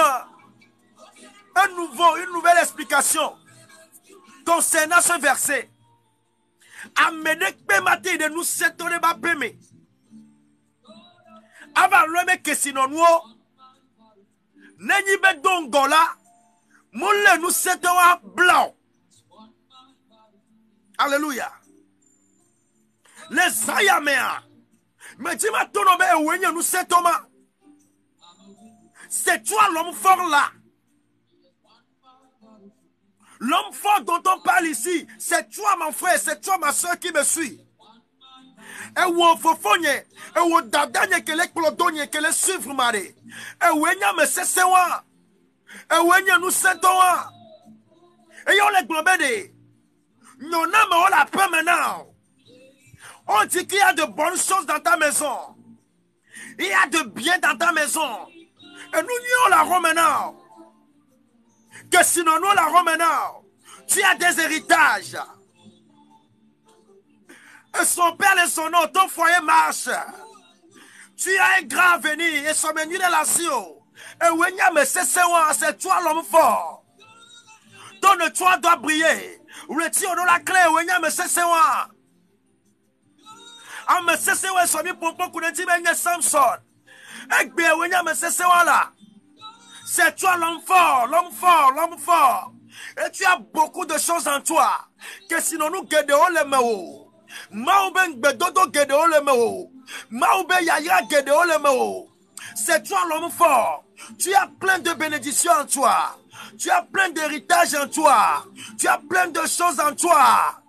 une nouvelle explication concernant ce verset. Amérique de matin de nous c'est on va payer. Avant le mec que sinon nous n'ayez pas d'ongola moule nous c'est blanc. Alléluia. Les ayaméa. Mais dis-moi ton nom est nous c'est Thomas. C'est toi l'homme fort là. L'homme fort dont on parle ici, c'est toi mon frère, c'est toi ma soeur qui me suit. Et où on fofonye, et où dadanye que les clodonye que les suivre maré. Et où enya me sesewa. Et où enya nous sentoa. Et yon les globés. Non, non, mais on la paix maintenant. On dit qu'il y a de bonnes choses dans ta maison. Il y a de bien dans ta maison. Et nous n'y on la rend maintenant. Que sinon nous la rend maintenant. Tu as des héritages. Et son père et son nom, ton foyer marche. Tu as un grand avenir et son menu de la sio. Et Wenya me c'est toi l'homme fort. Ton toit doit briller. Retire de la clé, Wenya me c'est moi. Ah me c'est moi, somi pompon qu'on dit mais Samson. Et bien Wenya me c'est là. C'est toi l'homme fort, l'homme fort, l'homme fort. Et tu as beaucoup de choses en toi. Que sinon nous guédons les mots. Maoube Bedodo Gédéo le mot. Maoube Yaya Gédéo le mot. C'est toi l'homme fort. Tu as plein de bénédictions en toi. Tu as plein d'héritages en toi. Tu as plein de choses en toi.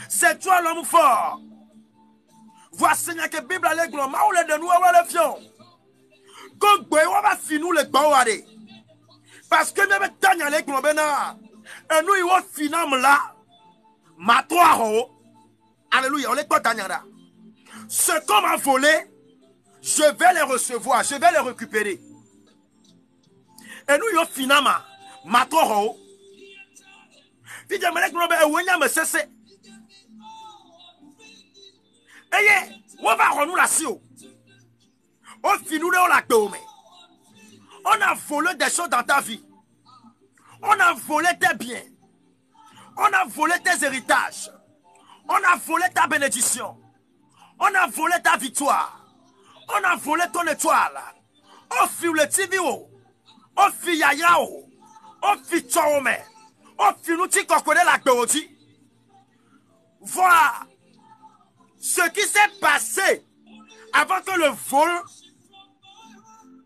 C'est toi l'homme fort. Voici que la Bible est gloire. Maoule de nous avoir le fion. Quand on va finir le bawade. Parce que même Tanya les globena. Et nous, il va finir là. Matoiro, alléluia, on est quoi Tanyara? Ce qu'on m'a volé, je vais les recevoir, je vais les récupérer. Et nous, yo finalement, Matoiro, si j'aimerais que nous me cesse. Et on va renou la sio. On finit on la tome. On a volé des choses dans ta vie. On a volé tes biens. On a volé tes héritages. On a volé ta bénédiction. On a volé ta victoire. On a volé ton étoile. On fit le TV. On fit Yaya. On fit Tchome. On fit nous qu'on connaît la Béoti. Voilà ce qui s'est passé avant que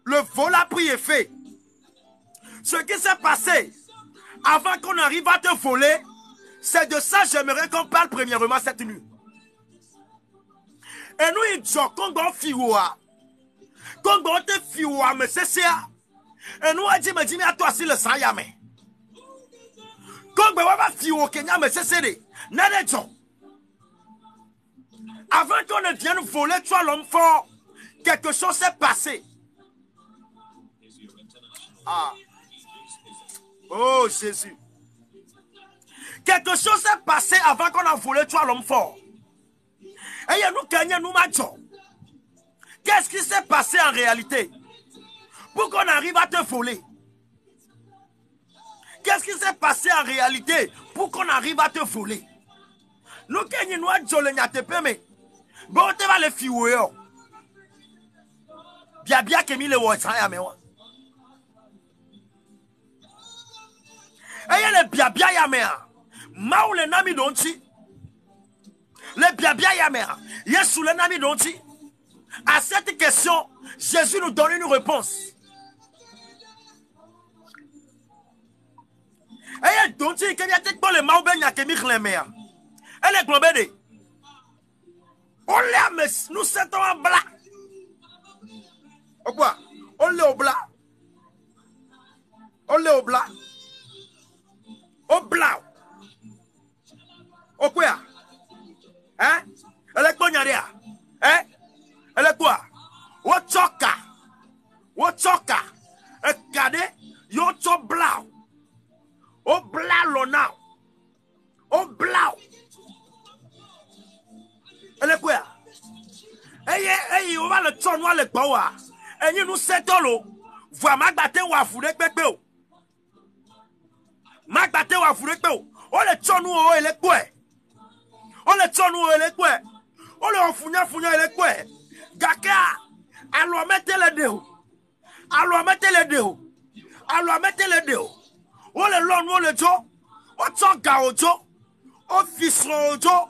le vol a pris effet. Ce qui s'est passé avant qu'on arrive à te voler, c'est de ça que j'aimerais qu'on parle premièrement cette nuit. Et nous, il dit qu'on va faire, qu'on va te faire, mais c'est ça. Et nous, on dit, mais à toi, si le sang y a, mais. Qu'on va faire au Kenya, mais c'est ça. Avant qu'on ne vienne voler, toi, l'homme fort, quelque chose s'est passé. Ah. Oh, Jésus. Quelque chose s'est passé avant qu'on a volé, toi, l'homme fort. Et nous, Kenya, nous matchons. Qu'est-ce qui s'est passé en réalité pour qu'on arrive à te voler? Qu'est-ce qui s'est passé en réalité pour qu'on arrive à te voler? Nous, Kenya, nous matchons le nyatepe, mais bon, tu vas le fiouer. Bien, bien, que mi le voit, ça y a, mais ouais. Et il y a les biabia yamea. Maou le nami donti. Les biabia yamea. Yesu le nami donti. À cette question, Jésus nous donne une réponse. Et il y a donti qu'il y a peut-être pas le maou ben yakemi khlemea. Elle est globée. On l'a nous sommes en blanc. Au quoi? On l'a au blanc. On l'a au blanc. Au blanc. Au quoi? Hein? Elle est quoi? Hein? Elle est quoi? Au choka. Au choka. Regardez, yo cho blanc. Au blanc l'ona. Au blanc. Elle est quoi? Eh, on va le tournoyer le power. Et nous setons l'eau. Voir ma batte ou à fouler pépé. Ma batte ou à fouler pépé. On le tournoie et le quoi? On le tournoie et le quoi? On le founia et le quoi? Gaka, alors mettez les deux. Alors mettez les deux. Alors mettez les deux. On le long, on le jo. On t'en au jo. On fissera au jo.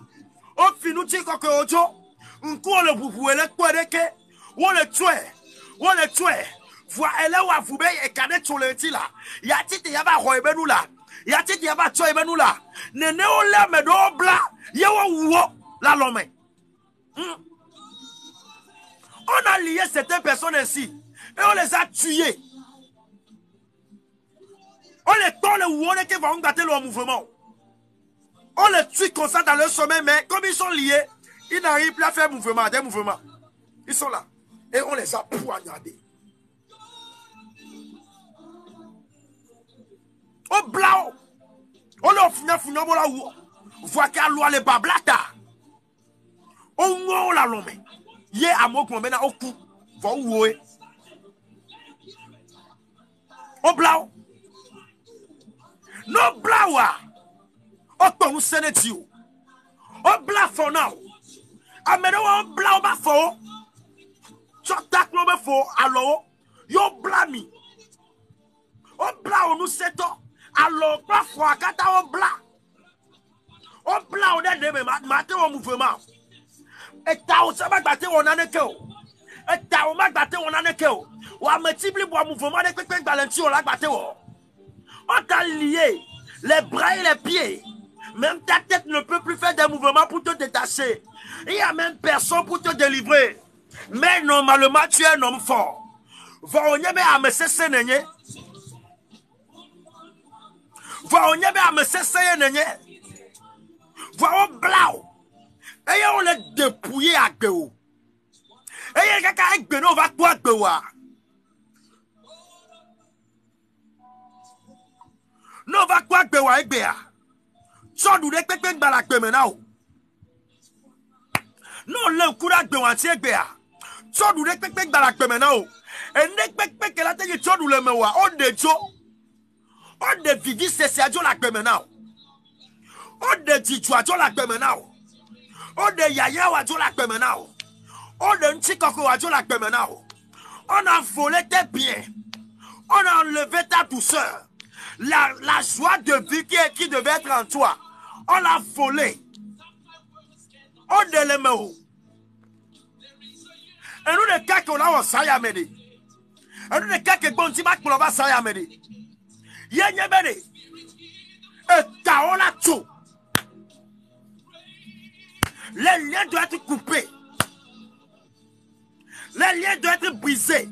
On finit comme au jo. On court le boubou et le quoi de que? On le tue. On le tue. Voilà, elle est où à vous et cadet sur le là. Y a titi yaba roi benou là. Y a titi yaba tue benou là. Nene on l'a mais do bla. Yawa wo la l'homme. On a lié certaines personnes ainsi et on les a tués. On les tord le ou on est qui va gâter leur mouvement. On les tue comme ça dans leur sommeil, mais comme ils sont liés, ils n'arrivent plus à faire mouvement, des mouvements. Ils sont là et on les a poignardés. Au blanc, on leur finit voilà où voit qu'à loi les bablata. On ngou la lomé. Yé à moi qu'on mène au cou. Va où est? Au blanc. No blanc. Au ton sénétio. Au blanc for now. Amène au blanc ba fo. Chotak no ba fo alors yo blami. Au blanc nous séto. Alors pas froid kata au blanc. Au blanc on est de mater au mouvement. Et ta ou ça va battre on a nekeo. Et ta ou ma battre on a nekeo. Ou a multiplier pour mouvement de pépé balanci on la battre. On t'a lié les bras et les pieds. Même ta tête ne peut plus faire des mouvements pour te détacher. Il n'y a même personne pour te délivrer. Mais normalement tu es un homme fort. Va on y a me cesser nenye. Va on y a me cesser nenye. Va on blau. Et on les dépouillé à Béou. Et il y a quelqu'un avec Beno va quoi Béoua. Non va quoi Béoua avec Béa. Sans nous les pépins dans la Bémenao. Non le coup de Béoua avec Béa. Sans nous les pépins dans la Bémenao. Et les pépins qu'elle a tenu sans nous le mewa. On de Jo. On de Vivi c'est la Bémenao. On de Djidjoa la Bémenao. On de Yaya wa jo la kpemenao. On a volé tes biens. On a enlevé ta douceur. La joie de vie qui devait être en toi. On l'a volé. On de les mains. Et nous, les cas qu'on a au Sayamedi. Et nous, les cas que bon Timak pour le Sayamedi. Yenyebedi. Et Kaola tout. Les liens doivent être coupés. Les liens doivent être brisés.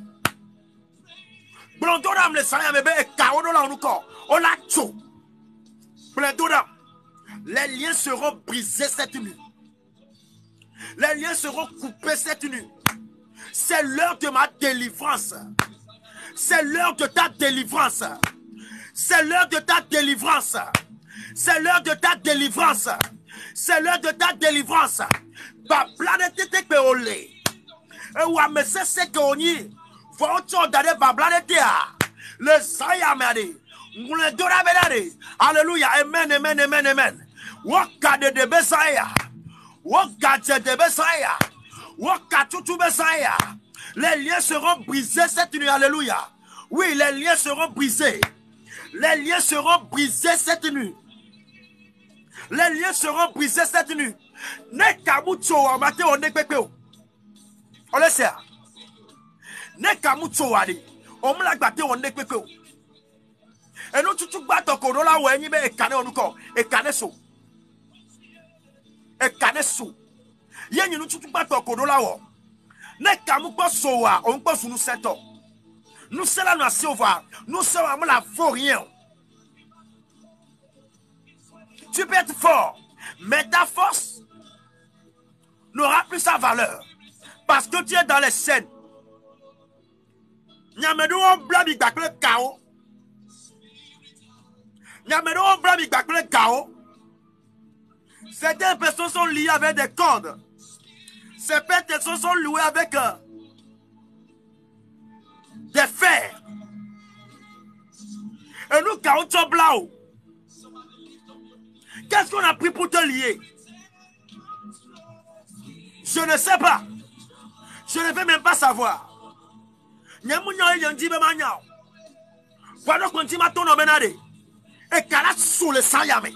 Blondodam le Sayamebe et Kaola en corps. On l'a tout. Blondodam. Les liens seront brisés cette nuit. Les liens seront coupés cette nuit. C'est l'heure de ma délivrance. C'est l'heure de ta délivrance. C'est l'heure de ta délivrance. C'est l'heure de ta délivrance. C'est l'heure de ta délivrance. Ba planète te peole. Et wa me se que on y. Faut d'aller ba planète a. Le sayamadi. Ngule dora bedade. Alléluia. Amen, amen, amen, amen. Waka de besaya. Waka de besaya. Waka tutu besaya. Les liens seront brisés cette nuit. Alléluia. Oui, les liens seront brisés. Les liens seront brisés cette nuit. Les liens seront brisés cette nuit. Ne kamucho wa mate o nekpekpe. On le sait. Ne kamucho wa di. On me la gbate o nekpekpe. Et nous tout bato kodola wa enyi be ekane onuko. Ekane so. Ekane so. Yenyi nous tout bato kodola wa. Ne kamuko so wa on po sunu seto. Nous sommes là, nous sommes là, faut rien. Tu peux être fort, mais ta force n'aura plus sa valeur. Parce que tu es dans les scènes. Nyamedou on blâme le chaos. Nyamedou on blâme le chaos. Certaines personnes sont liées avec des cordes. Certaines personnes sont liées avec des fers. Et nous, caoutchouc blanc. Qu'est-ce qu'on a pris pour te lier? Je ne sais pas. Je ne veux même pas savoir. Voilà qu'on dit ma tonne menade. Et qu'elle sous le sayame.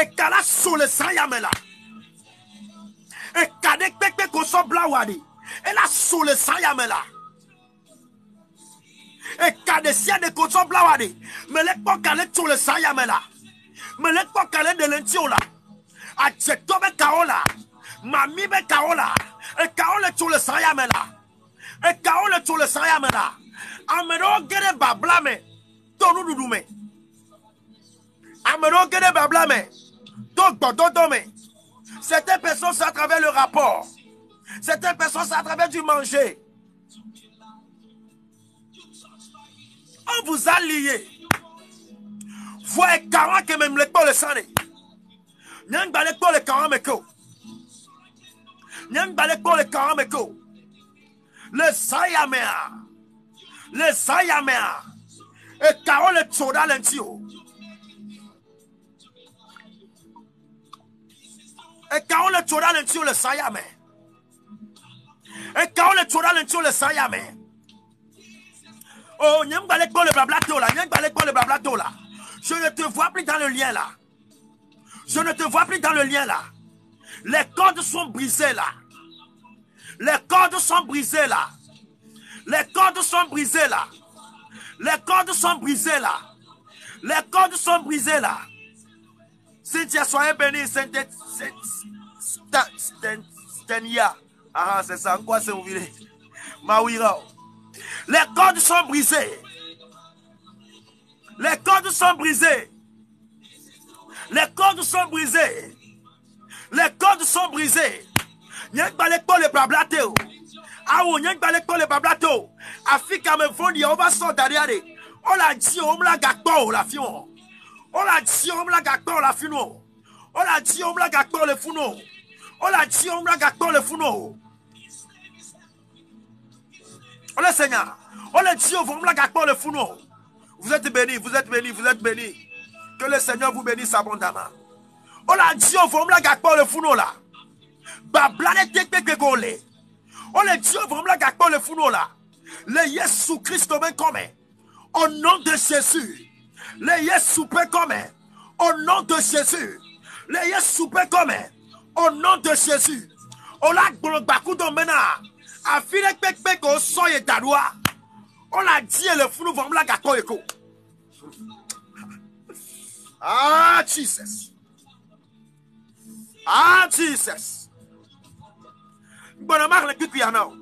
Et qu'elle sous le sayame là. Et qu'elle pète qu'on soit blanc wadi. Et là sous le sayame là. Et qu'elle décide de qu'on soit blanc wadi. Mais l'époque qu'elle est sous le sayame là. Mais l'époque qu'elle est de l'intio là. A tchetobe kaola. Mami be kaola. Et kaola sous le sayame là. Et kaola sous le sayame là. Amero gere bablame. Tonu dudume. Amero gere bablame. Dodome. Certaines personnes c'est à travers le rapport. Certaines personnes c'est à travers du manger. On vous a lié. Voyez 40 que même l'école le sang. Nyang baleko le 40 meko. Nyang baleko le 40 meko. Le sayamea. Le sayamea. Et 40 le tsoda l'entio. Et 40 le tsoda l'entio le sayame. Et 40 le tsoda l'entio le sayame. Oh, nyang baleko le blablato là. Nyang baleko le blablato là. Je ne te vois plus dans le lien là. Je ne te vois plus dans le lien là. Les cordes sont brisées là. Les cordes sont brisées là. Les cordes sont brisées là. Les cordes sont brisées là. Les cordes sont brisées là. Cynthia, soyez bénie. Stenia. Ah, c'est ça. En quoi c'est oublié? Mawira. Les cordes sont brisées. Les cordes sont brisées. Les cordes sont brisées. Les cordes sont brisées. Nyank balek po le blablato. Ah ou nyank balek po le blablato. Afrika me fondi on va sortir on la dit on me la gakpo la fion. On la dit on me la gakpo la fino. On la dit on me la gakpo le funo. On la dit on me la gakpo le funo. On le Seigneur. On le dit on me la gakpo le funo. Vous êtes bénis, vous êtes bénis, vous êtes bénis. Que le Seigneur vous bénisse abondamment. On a dit au fond la gakpo le funo là. bablane tekpe gole. Oh le Dieu vraiment gakpo le funo là. Le Jésus Christ ben comme. Au nom de Jésus. Le Jésus ben comme. Au nom de Jésus. Le Jésus ben comme. Au nom de Jésus. On l'a bakou domena. A file pekpe ko soye dadwa. On l'a dit le funo vraiment gakpo eko. Ah Jesus. Ah Jesus. Bon, marre le piano.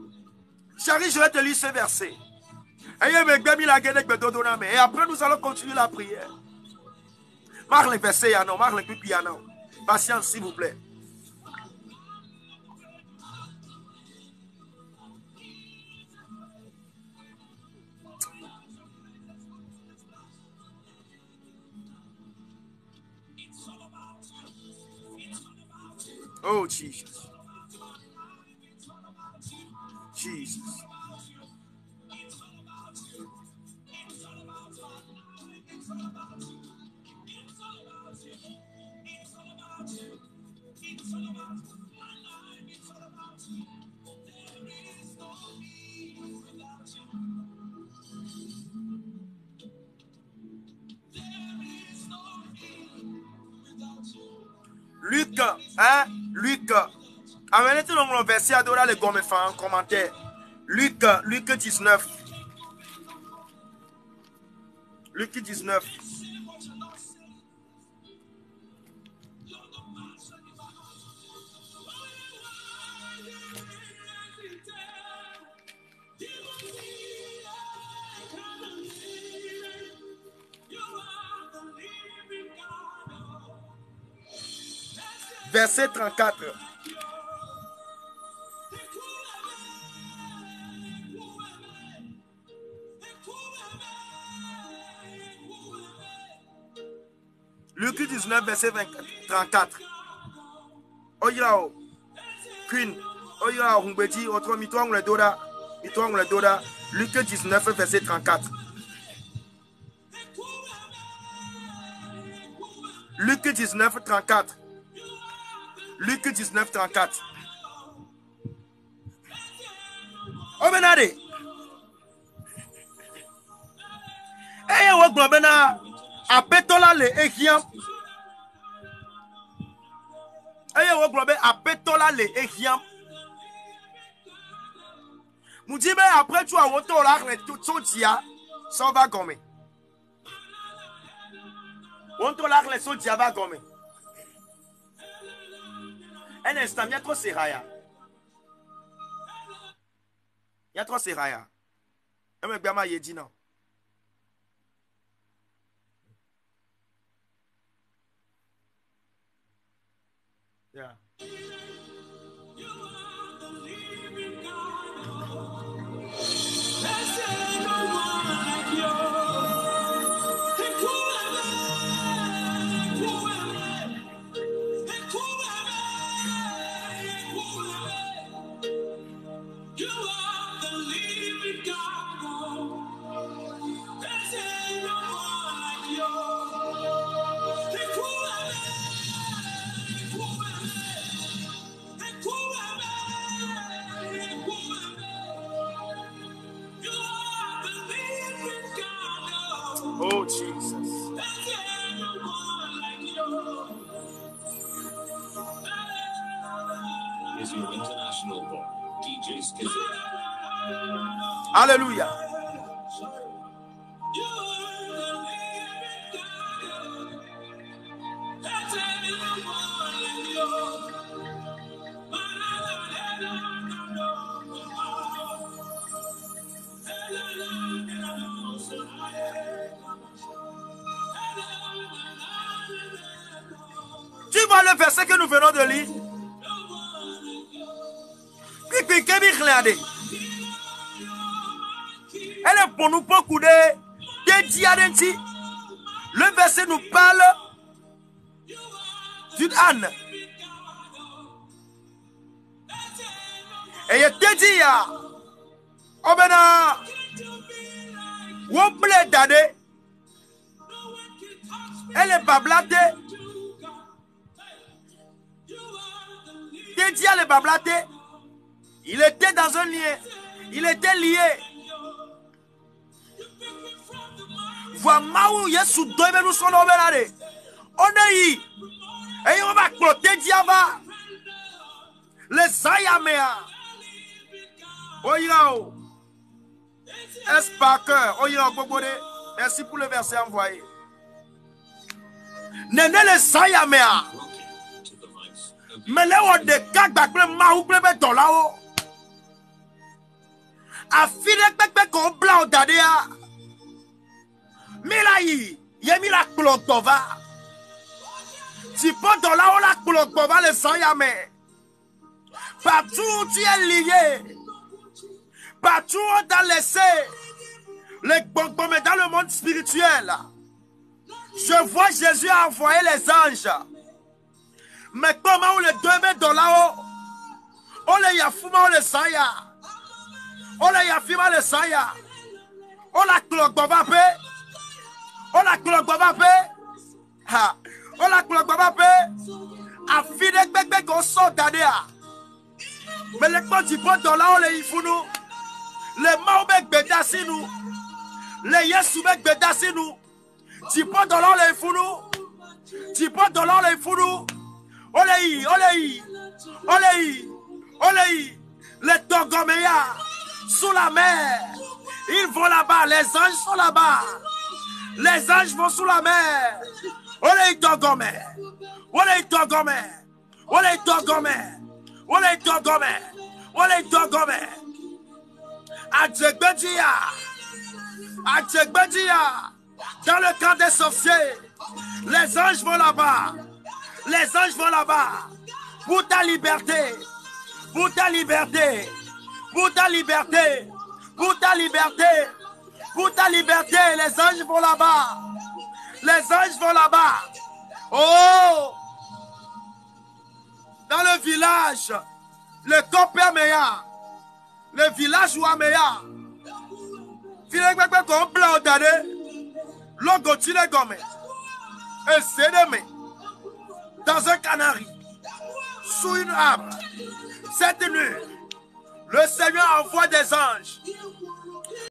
Chérie, je vais te lire ce verset. Et après, nous allons continuer la prière. Marre le verset, marre le piano. Patience, s'il vous plaît. Oh, Jesus. Jesus. Luc, hein? Luc. Amenez tout le verset à Dora le gomme en commentaire. Luc 19. Luc 19. Verset 34. Luc 19, verset 34. Oyao, Queen, Oyao, Humbedi, autre mitouang le doda, Luc 19, verset 34. Luc 19, 34. Luc 19, 34. Oh, benade. Eh, ouais, globena. Apetola le echiam. Eh, ouais, globé. Apetola le echiam. Moudibe, après, tu as voté au lac, tout son dia, ça va gommer. On te lac, les son dia va gommer. Un instant, il y a trop seraya. Il y a trop seraya. Je me dis, il dit non. Yeah. Oh, Jesus. Is your international boy, DJ Skizzy. Hallelujah. Tu vois le verset que nous venons de lire? Elle est pour nous beaucoup de diadenti. Le verset nous parle d'une âne. Et il te dit, oh ben, Woble dade. Elle est pas blatée. cloté dia le bablaté. Il était dans un lien. Il était lié. Voilà où Yesu doit nous son obéir. On est y. Et on va cloter dia va. Les ayamea. Oyao. Est-ce par cœur? Oyao Bobode. Merci pour le verset envoyé. Nene les ayamea. Mais là on décale bakle maou plebe dolao. A fine pekpe ko bla odadea. Milayi, yemi la klotova. Si pas dolao la klotova les ayame. Partout où tu es lié, partout où tu as laissé les bonbons dans le monde spirituel, je vois Jésus envoyer les anges. Mais comment on les donne dans là-haut? On les yafouma, on les saya. On les yafima, les saya. On la clogbabapé. On la clogbabapé. On la clogbabapé. A fide bébé qu'on sort d'adéa. Mais les gens qui vont dans là, on les yifounou. Les maoubek bédassinou. Les yesoubek bédassinou. Tu peux dans là, on les yifounou. Tu peux dans là, on les yifounou. Olei, olei, olei, olei, les Togoméas sous la mer, ils vont là-bas, les anges sont là-bas, les anges vont sous la mer. Olei Togomé, olei Togomé, olei Togomé, olei Togomé, olei Togomé. Adjegbedia, Adjegbedia, dans le camp des sorciers, les anges vont là-bas. Les anges vont là-bas pour ta liberté, pour ta liberté, pour ta liberté, pour ta liberté, pour ta liberté. Les anges vont là-bas. Les anges vont là-bas. Oh! Dans le village, le Copé Meya, le village où Ameya, Filegbe comme blanc d'année, logo tire gomme, et c'est de mes. Dans un canari, sous une arbre, cette nuit, le Seigneur envoie des anges